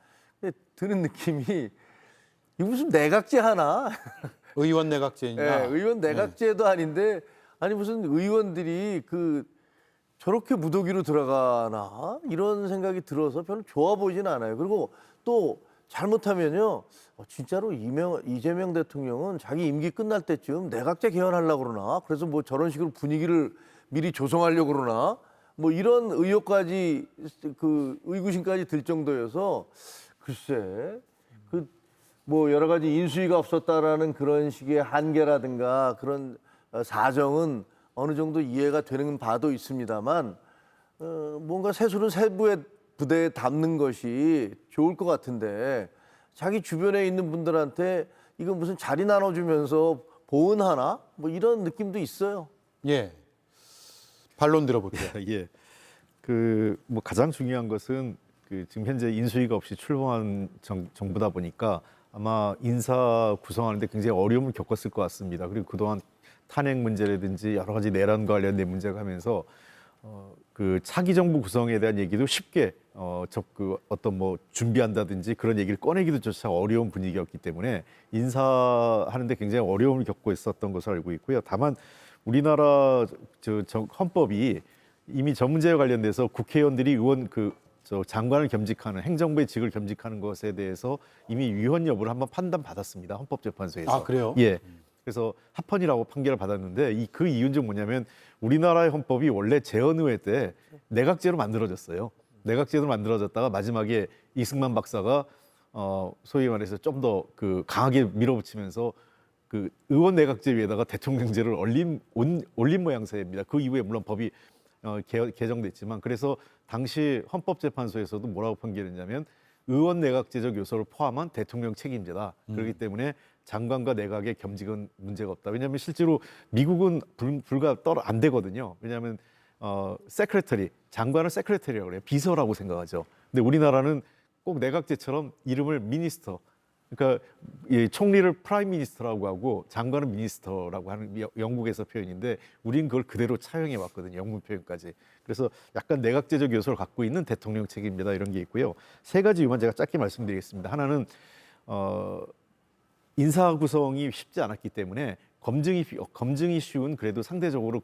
드는 느낌이 이 무슨 내각제 하나? 의원 내각제냐? 네, 의원 내각제도 아닌데 아니 무슨 의원들이 저렇게 무더기로 들어가나 이런 생각이 들어서 별로 좋아 보이진 않아요. 그리고 또 잘못하면요, 진짜로 이재명 대통령은 자기 임기 끝날 때쯤 내각제 개헌하려고 그러나, 그래서 뭐 저런 식으로 분위기를 미리 조성하려고 그러나, 뭐 이런 의혹까지 의구심까지 들 정도여서 글쎄 뭐 여러 가지 인수위가 없었다라는 그런 식의 한계라든가 그런 사정은 어느 정도 이해가 되는 바도 있습니다만 뭔가 세술은 세부의 부대에 담는 것이 좋을 것 같은데 자기 주변에 있는 분들한테 이거 무슨 자리 나눠주면서 보은하나 뭐 이런 느낌도 있어요. 예. 반론 들어볼게요. 예. 뭐 가장 중요한 것은 지금 현재 인수위가 없이 출범한 정부다 보니까 아마 인사 구성하는데 굉장히 어려움을 겪었을 것 같습니다. 그리고 그동안 탄핵 문제라든지 여러 가지 내란과 관련된 문제가 하면서 차기 정부 구성에 대한 얘기도 쉽게 어떤 뭐 준비한다든지 그런 얘기를 꺼내기도 조차 어려운 분위기였기 때문에 인사하는데 굉장히 어려움을 겪고 있었던 것으로 알고 있고요. 다만 우리나라 헌법이 이미 저 문제와 관련돼서 국회의원들이 장관을 겸직하는 행정부의 직을 겸직하는 것에 대해서 이미 위헌 여부를 한번 판단받았습니다. 헌법재판소에서. 아, 그래요? 예. 그래서 합헌이라고 판결을 받았는데 그 이유는 좀 뭐냐면 우리나라의 헌법이 원래 재헌의회 때 내각제로 만들어졌어요. 내각제로 만들어졌다가 마지막에 이승만 박사가 소위 말해서 좀 더 그 강하게 밀어붙이면서 그 의원 내각제 위에다가 대통령제를 올린 모양새입니다. 그 이후에 물론 법이 개정됐지만 그래서 당시 헌법재판소에서도 뭐라고 판결했냐면 의원 내각제적 요소를 포함한 대통령 책임제다. 그렇기 때문에 장관과 내각의 겸직은 문제가 없다. 왜냐하면 실제로 미국은 불과 안 되거든요. 왜냐하면 세크레터리, 장관을 세크레터리라고 그래요. 비서라고 생각하죠. 근데 우리나라는 꼭 내각제처럼 이름을 미니스터, 그러니까 이 총리를 프라임 미니스터라고 하고 장관은 미니스터라고 하는 영국에서 표현인데 우리는 그걸 그대로 차용해 왔거든요. 영문 표현까지. 그래서 약간 내각제적 요소를 갖고 있는 대통령 책임제다 이런 게 있고요. 세 가지 이유만 제가 짧게 말씀드리겠습니다. 하나는 인사 구성이 쉽지 않았기 때문에 검증이 쉬운 그래도 상대적으로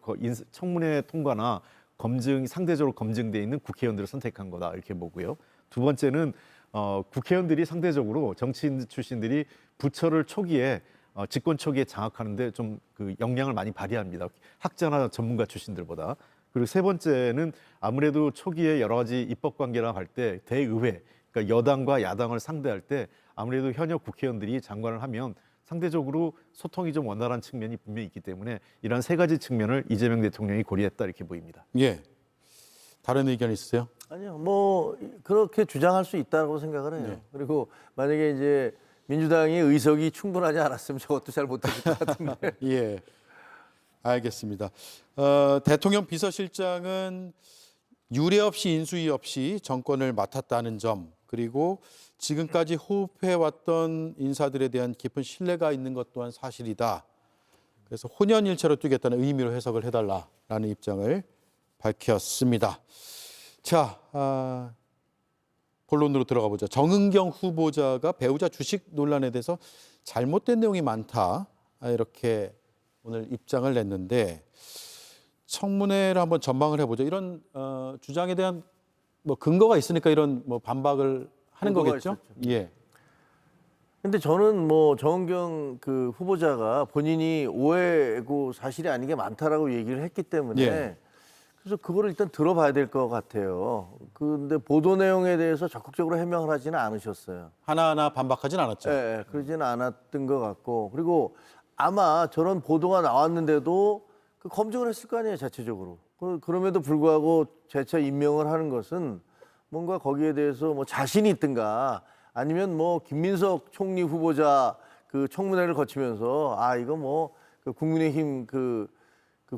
청문회 통과나 상대적으로 검증돼 있는 국회의원들을 선택한 거다 이렇게 보고요. 두 번째는 국회의원들이 상대적으로 정치인 출신들이 부처를 초기에 집권 초기에 장악하는데 좀 그 역량을 많이 발휘합니다. 학자나 전문가 출신들보다. 그리고 세 번째는 아무래도 초기에 여러 가지 입법 관계나 할 때 대의회, 그러니까 여당과 야당을 상대할 때 아무래도 현역 국회의원들이 장관을 하면 상대적으로 소통이 좀 원활한 측면이 분명히 있기 때문에 이런 세 가지 측면을 이재명 대통령이 고려했다 이렇게 보입니다. 예. 다른 의견 있으세요? 아니요, 뭐 그렇게 주장할 수 있다고 생각을 해요. 네. 그리고 만약에 이제 민주당이 의석이 충분하지 않았으면 저것도 잘 못했을 것 같은데. 예. 알겠습니다. 대통령 비서실장은 유례 없이 인수위 없이 정권을 맡았다는 점, 그리고 지금까지 호흡해왔던 인사들에 대한 깊은 신뢰가 있는 것 또한 사실이다. 그래서 혼연일체로 뛰겠다는 의미로 해석을 해달라라는 입장을 밝혔습니다. 자, 본론으로 들어가 보자. 정은경 후보자가 배우자 주식 논란에 대해서 잘못된 내용이 많다, 이렇게 오늘 입장을 냈는데 청문회를 한번 전망을 해보죠. 이런 주장에 대한 뭐 근거가 있으니까 이런 뭐 반박을 하는 거겠죠? 있었죠. 예. 근데 저는 뭐 정은경 그 후보자가 본인이 오해고 사실이 아닌 게 많다라고 얘기를 했기 때문에 예. 그래서 그거를 일단 들어봐야 될 것 같아요. 근데 보도 내용에 대해서 적극적으로 해명을 하지는 않으셨어요. 하나하나 반박하진 않았죠. 네, 그러지는 않았던 것 같고, 그리고 아마 저런 보도가 나왔는데도 그 검증을 했을 거 아니에요, 자체적으로. 그럼에도 불구하고 재차 임명을 하는 것은 뭔가 거기에 대해서 뭐 자신이 있든가 아니면 뭐 김민석 총리 후보자 그 청문회를 거치면서 이거 뭐 그 국민의힘 그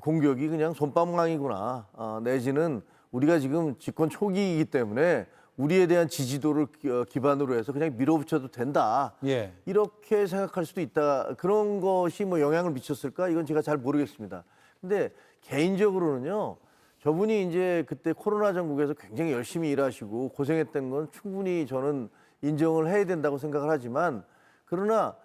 공격이 그냥 솜방망이구나, 내지는 우리가 지금 집권 초기이기 때문에 우리에 대한 지지도를 기반으로 해서 그냥 밀어붙여도 된다. 예. 이렇게 생각할 수도 있다. 그런 것이 뭐 영향을 미쳤을까? 이건 제가 잘 모르겠습니다. 근데 개인적으로는요, 저분이 이제 그때 코로나 전국에서 굉장히 열심히 일하시고 고생했던 건 충분히 저는 인정을 해야 된다고 생각을 하지만, 그러나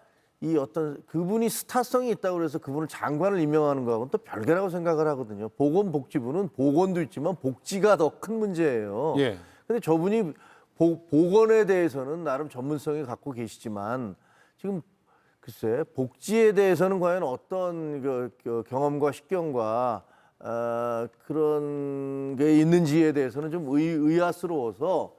이 어떤 그분이 스타성이 있다고 해서 그분을 장관을 임명하는 거하고는 또 별개라고 생각을 하거든요. 보건복지부는 보건도 있지만 복지가 더 큰 문제예요. 예. 근데 저분이 보건에 대해서는 나름 전문성이 갖고 계시지만 지금 글쎄 복지에 대해서는 과연 어떤 그 경험과 식견과 그런 게 있는지에 대해서는 좀 의아스러워서,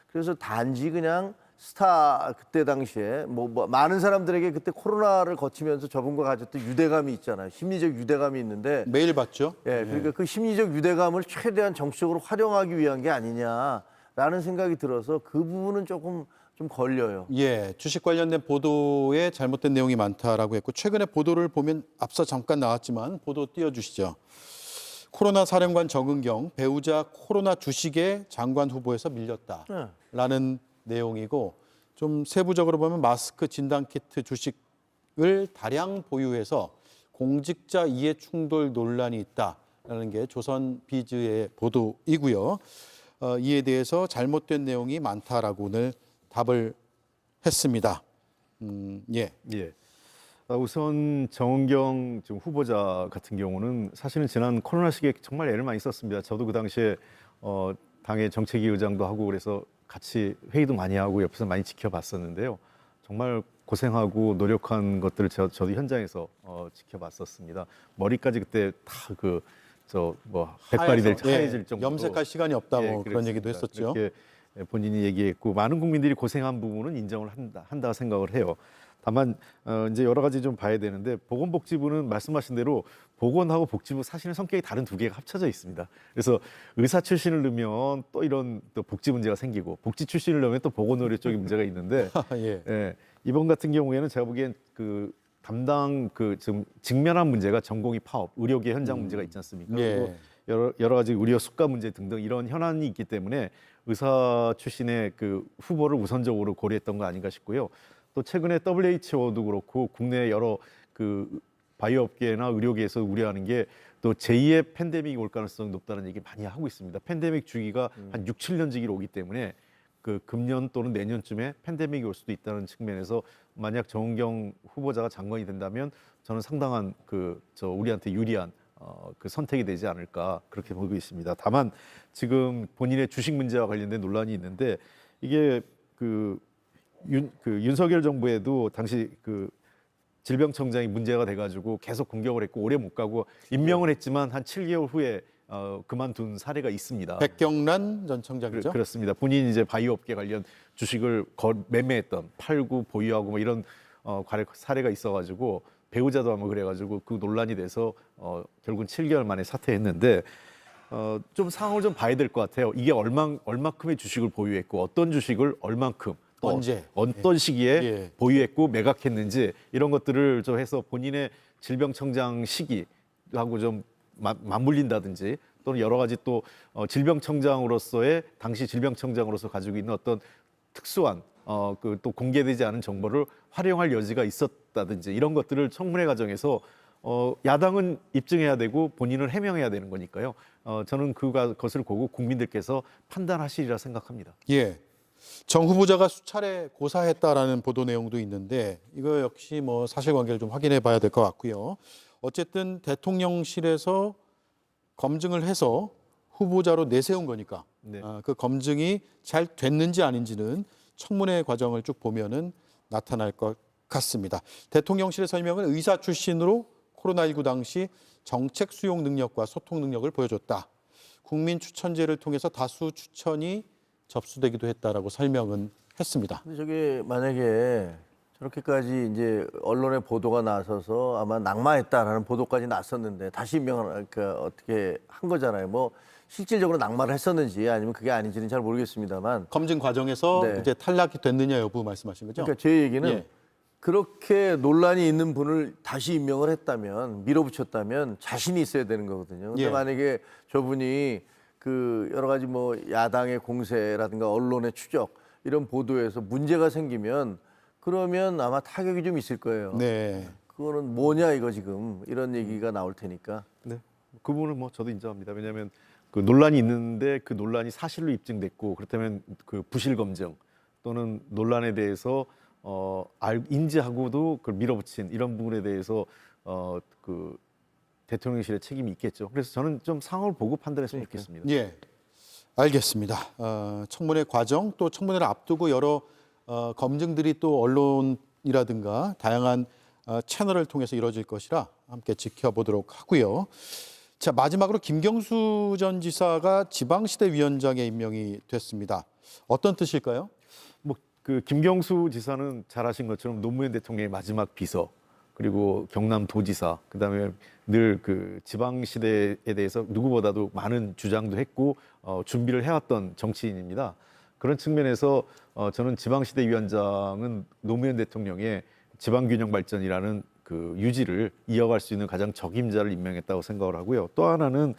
그래서 단지 그냥 스타 그때 당시에 뭐 많은 사람들에게 그때 코로나를 거치면서 저분과 가졌던 유대감이 있잖아요. 심리적 유대감이 있는데 매일 봤죠. 예, 그러니까 그 심리적 유대감을 최대한 정치적으로 활용하기 위한 게 아니냐라는 생각이 들어서 그 부분은 조금 좀 걸려요. 예, 주식 관련된 보도에 잘못된 내용이 많다라고 했고, 최근에 보도를 보면 앞서 잠깐 나왔지만 보도 띄워주시죠. 코로나 사령관 정은경 배우자 코로나 주식에 장관 후보에서 밀렸다라는 내용이고, 좀 세부적으로 보면 마스크, 진단키트, 주식을 다량 보유해서 공직자 이해 충돌 논란이 있다라는 게 조선비즈의 보도이고요. 이에 대해서 잘못된 내용이 많다라고 오늘 답을 했습니다. 예. 예. 우선 정은경 지금 후보자 같은 경우는 사실은 지난 코로나 시기에 정말 애를 많이 썼습니다. 저도 그 당시에 당의 정책위 의장도 하고 그래서 같이 회의도 많이 하고 옆에서 많이 지켜봤었는데요. 정말 고생하고 노력한 것들을 저도 현장에서 지켜봤었습니다. 머리까지 그때 다 백발이 될 하얘질 정도로 염색할 시간이 없다 뭐 그런 그랬습니다. 얘기도 했었죠. 그렇게 본인이 얘기했고 많은 국민들이 고생한 부분은 인정을 한다 생각을 해요. 다만 이제 여러 가지 좀 봐야 되는데 보건복지부는 말씀하신 대로 보건하고 복지부 사실은 성격이 다른 두 개가 합쳐져 있습니다. 그래서 의사 출신을 넣으면 또 이런 또 복지 문제가 생기고 복지 출신을 넣으면 또 보건의료 쪽의 문제가 있는데 예. 이번 같은 경우에는 제가 보기엔 그 담당 좀 직면한 문제가 전공의 파업, 의료계 현장 문제가 있지 않습니까? 예. 그리고 여러 가지 의료 수가 문제 등등 이런 현안이 있기 때문에 의사 출신의 그 후보를 우선적으로 고려했던 거 아닌가 싶고요. 또 최근에 WHO도 그렇고 국내 여러 그 바이오 업계나 의료계에서 우려하는 게 또 제2의 팬데믹이 올 가능성이 높다는 얘기 많이 하고 있습니다. 팬데믹 주기가 한 6, 7년 주기로 오기 때문에 그 금년 또는 내년쯤에 팬데믹이 올 수도 있다는 측면에서 만약 정은경 후보자가 장관이 된다면 저는 상당한 우리한테 유리한 그 선택이 되지 않을까 그렇게 보고 있습니다. 다만 지금 본인의 주식 문제와 관련된 논란이 있는데 이게 윤석열 정부에도 당시 질병청장이 문제가 돼가지고 계속 공격을 했고 오래 못 가고 임명을 했지만 한 7개월 후에 그만둔 사례가 있습니다. 백경란 전 청장이죠. 그렇습니다. 본인이 이제 바이오 업계 관련 주식을 매매했던 팔고 보유하고 뭐 이런 사례가 있어가지고 배우자도 아마 그래가지고 그 논란이 돼서 결국은 7개월 만에 사퇴했는데 좀 상황을 좀 봐야 될 것 같아요. 이게 얼마큼의 주식을 보유했고 어떤 주식을 얼만큼 또 언제 어떤 시기에 보유했고 매각했는지 이런 것들을 좀 해서 본인의 질병청장 시기하고 좀 맞물린다든지 또는 여러 가지 또 질병청장으로서의 당시 질병청장으로서 가지고 있는 어떤 특수한 또 공개되지 않은 정보를 활용할 여지가 있었다든지 이런 것들을 청문회 과정에서 야당은 입증해야 되고 본인은 해명해야 되는 거니까요. 저는 그것을 보고 국민들께서 판단하시리라 생각합니다. 예. 정 후보자가 수차례 고사했다라는 보도 내용도 있는데 이거 역시 뭐 사실관계를 좀 확인해 봐야 될 것 같고요. 어쨌든 대통령실에서 검증을 해서 후보자로 내세운 거니까 그 검증이 잘 됐는지 아닌지는 청문회 과정을 쭉 보면은 나타날 것 같습니다. 대통령실의 설명은 의사 출신으로 코로나19 당시 정책 수용 능력과 소통 능력을 보여줬다. 국민 추천제를 통해서 다수 추천이 접수되기도 했다라고 설명은 했습니다. 근데 저게 만약에 저렇게까지 이제 언론에 보도가 나서서 아마 낙마했다라는 보도까지 났었는데 다시 임명을 어떻게 한 거잖아요. 뭐 실질적으로 낙마를 했었는지 아니면 그게 아닌지는 잘 모르겠습니다만 검증 과정에서 이제 탈락이 됐느냐 여부 말씀하신 거죠? 그러니까 제 얘기는 그렇게 논란이 있는 분을 다시 임명을 했다면 밀어붙였다면 자신이 있어야 되는 거거든요. 근데 만약에 저분이 여러 가지 뭐 야당의 공세라든가 언론의 추적 이런 보도에서 문제가 생기면 그러면 아마 타격이 좀 있을 거예요. 네. 그거는 뭐냐 이거 지금 이런 얘기가 나올 테니까. 네. 그 부분은 뭐 저도 인정합니다. 왜냐하면 그 논란이 있는데 그 논란이 사실로 입증됐고 그렇다면 그 부실 검증 또는 논란에 대해서 인지하고도 그걸 밀어붙인 이런 부분에 대해서 대통령실의 책임이 있겠죠. 그래서 저는 좀 상황을 보고 판단했으면 좋겠습니다. 예, 알겠습니다. 청문회 과정 또 청문회를 앞두고 여러 검증들이 또 언론이라든가 다양한 채널을 통해서 이루어질 것이라 함께 지켜보도록 하고요. 자, 마지막으로 김경수 전 지사가 지방시대위원장에 임명이 됐습니다. 어떤 뜻일까요? 김경수 지사는 잘 아신 것처럼 노무현 대통령의 마지막 비서 그리고 경남도지사 그다음에 늘 지방시대에 대해서 누구보다도 많은 주장도 했고 준비를 해왔던 정치인입니다. 그런 측면에서 저는 지방시대위원장은 노무현 대통령의 지방균형발전이라는 유지를 이어갈 수 있는 가장 적임자를 임명했다고 생각을 하고요. 또 하나는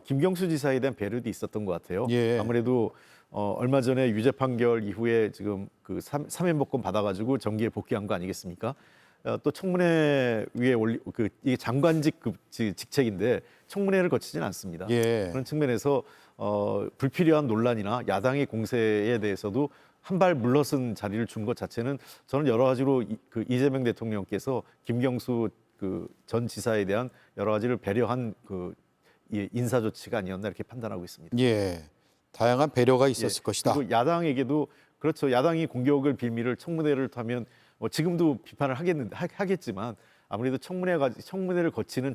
김경수 지사에 대한 배려도 있었던 것 같아요. 아무래도 얼마 전에 유죄 판결 이후에 지금 사면복권 받아가지고 정기에 복귀한 거 아니겠습니까? 또 청문회 위에 이게 장관직 직책인데 청문회를 거치진 않습니다. 그런 측면에서 불필요한 논란이나 야당의 공세에 대해서도 한 발 물러선 자리를 준 것 자체는 저는 여러 가지로 이재명 대통령께서 김경수 전 지사에 대한 여러 가지를 배려한 인사 조치가 아니었나 이렇게 판단하고 있습니다. 예, 다양한 배려가 있었을 것이다. 그리고 야당에게도 그렇죠. 야당이 공격을 빌미를 청문회를 타면 지금도 비판을 하겠지만 아무래도 청문회를 거치는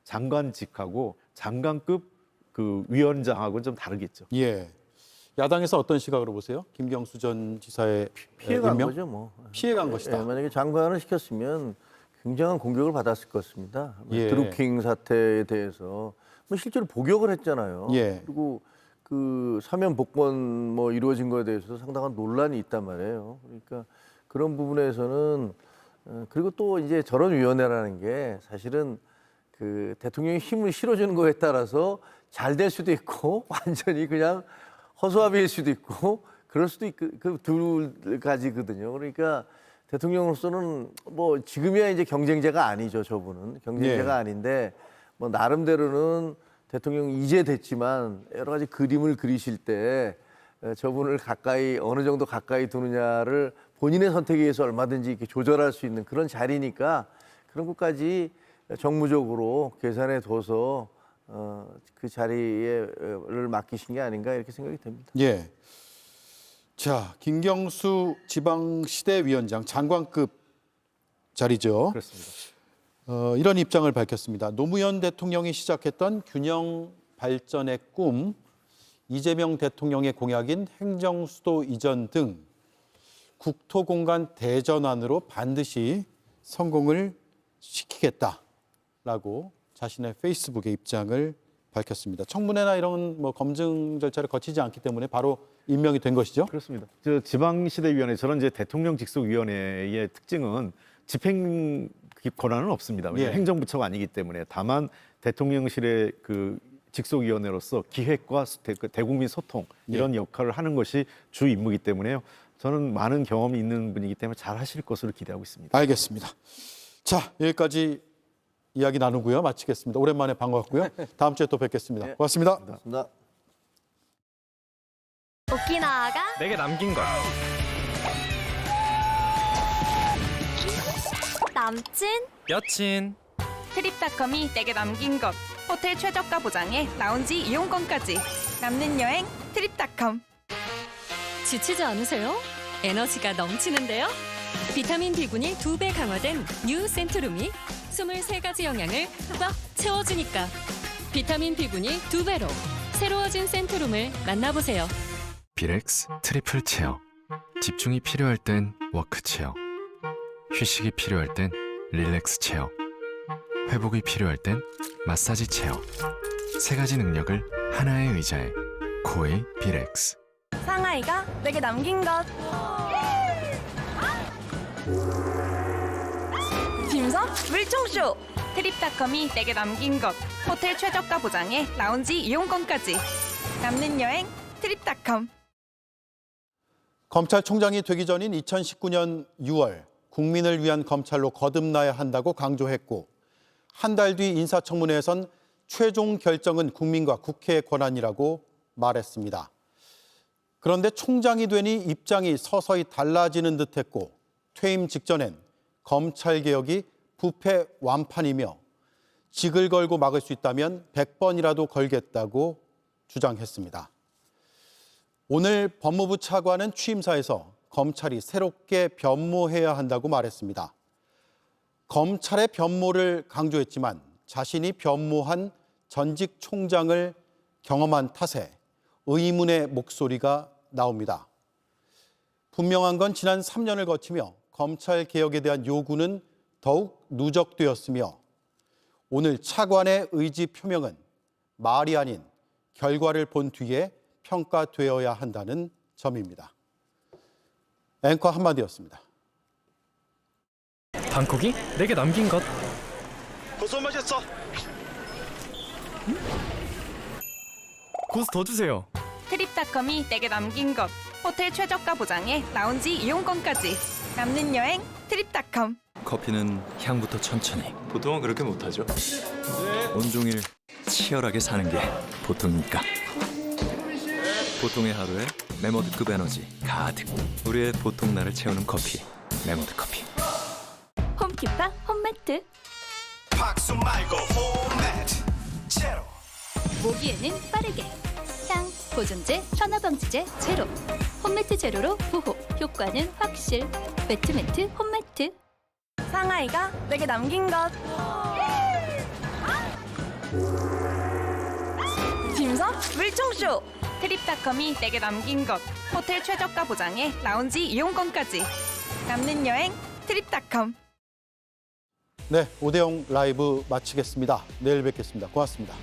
장관직하고 장관급 그 위원장하고는 좀 다르겠죠. 예. 야당에서 어떤 시각으로 보세요? 김경수 전 지사의 피해간 임명? 거죠, 뭐. 피해간 것이다. 만약에 장관을 시켰으면 굉장한 공격을 받았을 것입니다. 예. 드루킹 사태에 대해서 뭐 실제로 복역을 했잖아요. 예. 그리고 그 사면 복권 뭐 이루어진 거에 대해서 상당한 논란이 있단 말이에요. 그러니까 그런 부분에서는 그리고 또 이제 저런 위원회라는 게 사실은 그 대통령이 힘을 실어주는 거에 따라서 잘 될 수도 있고 완전히 그냥 허수아비일 수도 있고 그럴 수도 있고 그 두 가지거든요. 그러니까 대통령으로서는 뭐 지금이야 이제 경쟁자가 아니죠. 저분은 경쟁자가 예. 아닌데 뭐 나름대로는 대통령이 이제 됐지만 여러 가지 그림을 그리실 때 저분을 가까이 어느 정도 가까이 두느냐를 본인의 선택에 의해서 얼마든지 이렇게 조절할 수 있는 그런 자리니까 그런 것까지 정무적으로 계산해 둬서 그 자리를 맡기신 게 아닌가 이렇게 생각이 됩니다. 예. 자, 김경수 지방시대위원장 장관급 자리죠. 그렇습니다. 이런 입장을 밝혔습니다. 노무현 대통령이 시작했던 균형 발전의 꿈, 이재명 대통령의 공약인 행정수도 이전 등 국토공간 대전환으로 반드시 성공을 시키겠다라고 자신의 페이스북에 입장을 밝혔습니다. 청문회나 이런 뭐 검증 절차를 거치지 않기 때문에 바로 임명이 된 것이죠. 그렇습니다. 저 지방시대위원회 저런 이제 대통령 직속위원회의 특징은 집행 권한은 없습니다. 왜냐하면 예. 행정부처가 아니기 때문에 다만 대통령실의 그 직속위원회로서 기획과 대국민 소통 이런 역할을 하는 것이 주 임무이기 때문에요. 저는 많은 경험이 있는 분이기 때문에 잘 하실 것으로 기대하고 있습니다. 알겠습니다. 자, 여기까지 이야기 나누고요. 마치겠습니다. 오랜만에 반가웠고요. 다음 주에 또 뵙겠습니다. 고맙습니다. 고맙습니다. 오키나와가 내게 남긴 것. 남친 여친. 트립닷컴이 내게 남긴 것 호텔 최저가 보장에 라운지 이용권까지 남는 여행 트립닷컴. 지치지 않으세요? 에너지가 넘치는데요? 비타민 B군이 2배 강화된 뉴 센트룸이 23가지 영양을 꽉 채워주니까 비타민 B군이 2배로 새로워진 센트룸을 만나보세요. 비렉스 트리플 체어. 집중이 필요할 땐 워크 체어. 휴식이 필요할 땐 릴렉스 체어. 회복이 필요할 땐 마사지 체어. 세 가지 능력을 하나의 의자에. 코웨이 비렉스. 상하이가 내게 남긴 것. 딤섬 물총쇼. 트립닷컴이 내게 남긴 것 호텔 최저가 보장에 라운지 이용권까지 남는 여행 트립닷컴. 검찰총장이 되기 전인 2019년 6월 국민을 위한 검찰로 거듭나야 한다고 강조했고 한 달 뒤 인사청문회에선 최종 결정은 국민과 국회의 권한이라고 말했습니다. 그런데 총장이 되니 입장이 서서히 달라지는 듯했고 퇴임 직전엔 검찰개혁이 부패 완판이며 직을 걸고 막을 수 있다면 100번이라도 걸겠다고 주장했습니다. 오늘 법무부 차관은 취임사에서 검찰이 새롭게 변모해야 한다고 말했습니다. 검찰의 변모를 강조했지만 자신이 변모한 전직 총장을 경험한 탓에 의문의 목소리가 나옵니다. 분명한 건 지난 3년을 거치며 검찰 개혁에 대한 요구는 더욱 누적되었으며 오늘 차관의 의지 표명은 말이 아닌 결과를 본 뒤에 평가되어야 한다는 점입니다. 앵커 한마디였습니다. 방콕이 내게 남긴 것. 고소 마셨어. 고수 더 주세요. 트립닷컴이 내게 남긴 것 호텔 최저가 보장에 라운지 이용권까지 남는 여행 트립닷컴. 커피는 향부터 천천히. 보통은 그렇게 못하죠. 온종일 치열하게 사는 게 보통이니까. 보통의 하루에 메모드급 에너지 가득. 우리의 보통 날을 채우는 커피. 메모드 커피. 홈키파 홈매트. 박수 말고 홈매트. 제로. 모기에는 빠르게 향 보존제, 산화방지제 제로. 홈매트 제로로 보호. 효과는 확실. 매트매트 홈매트. 상하이가 내게 남긴 것. 딤섬 물총쇼. 트립닷컴이 내게 남긴 것. 호텔 최저가 보장에 라운지 이용권까지. 남는 여행 트립닷컴. 네, 오대영 라이브 마치겠습니다. 내일 뵙겠습니다. 고맙습니다.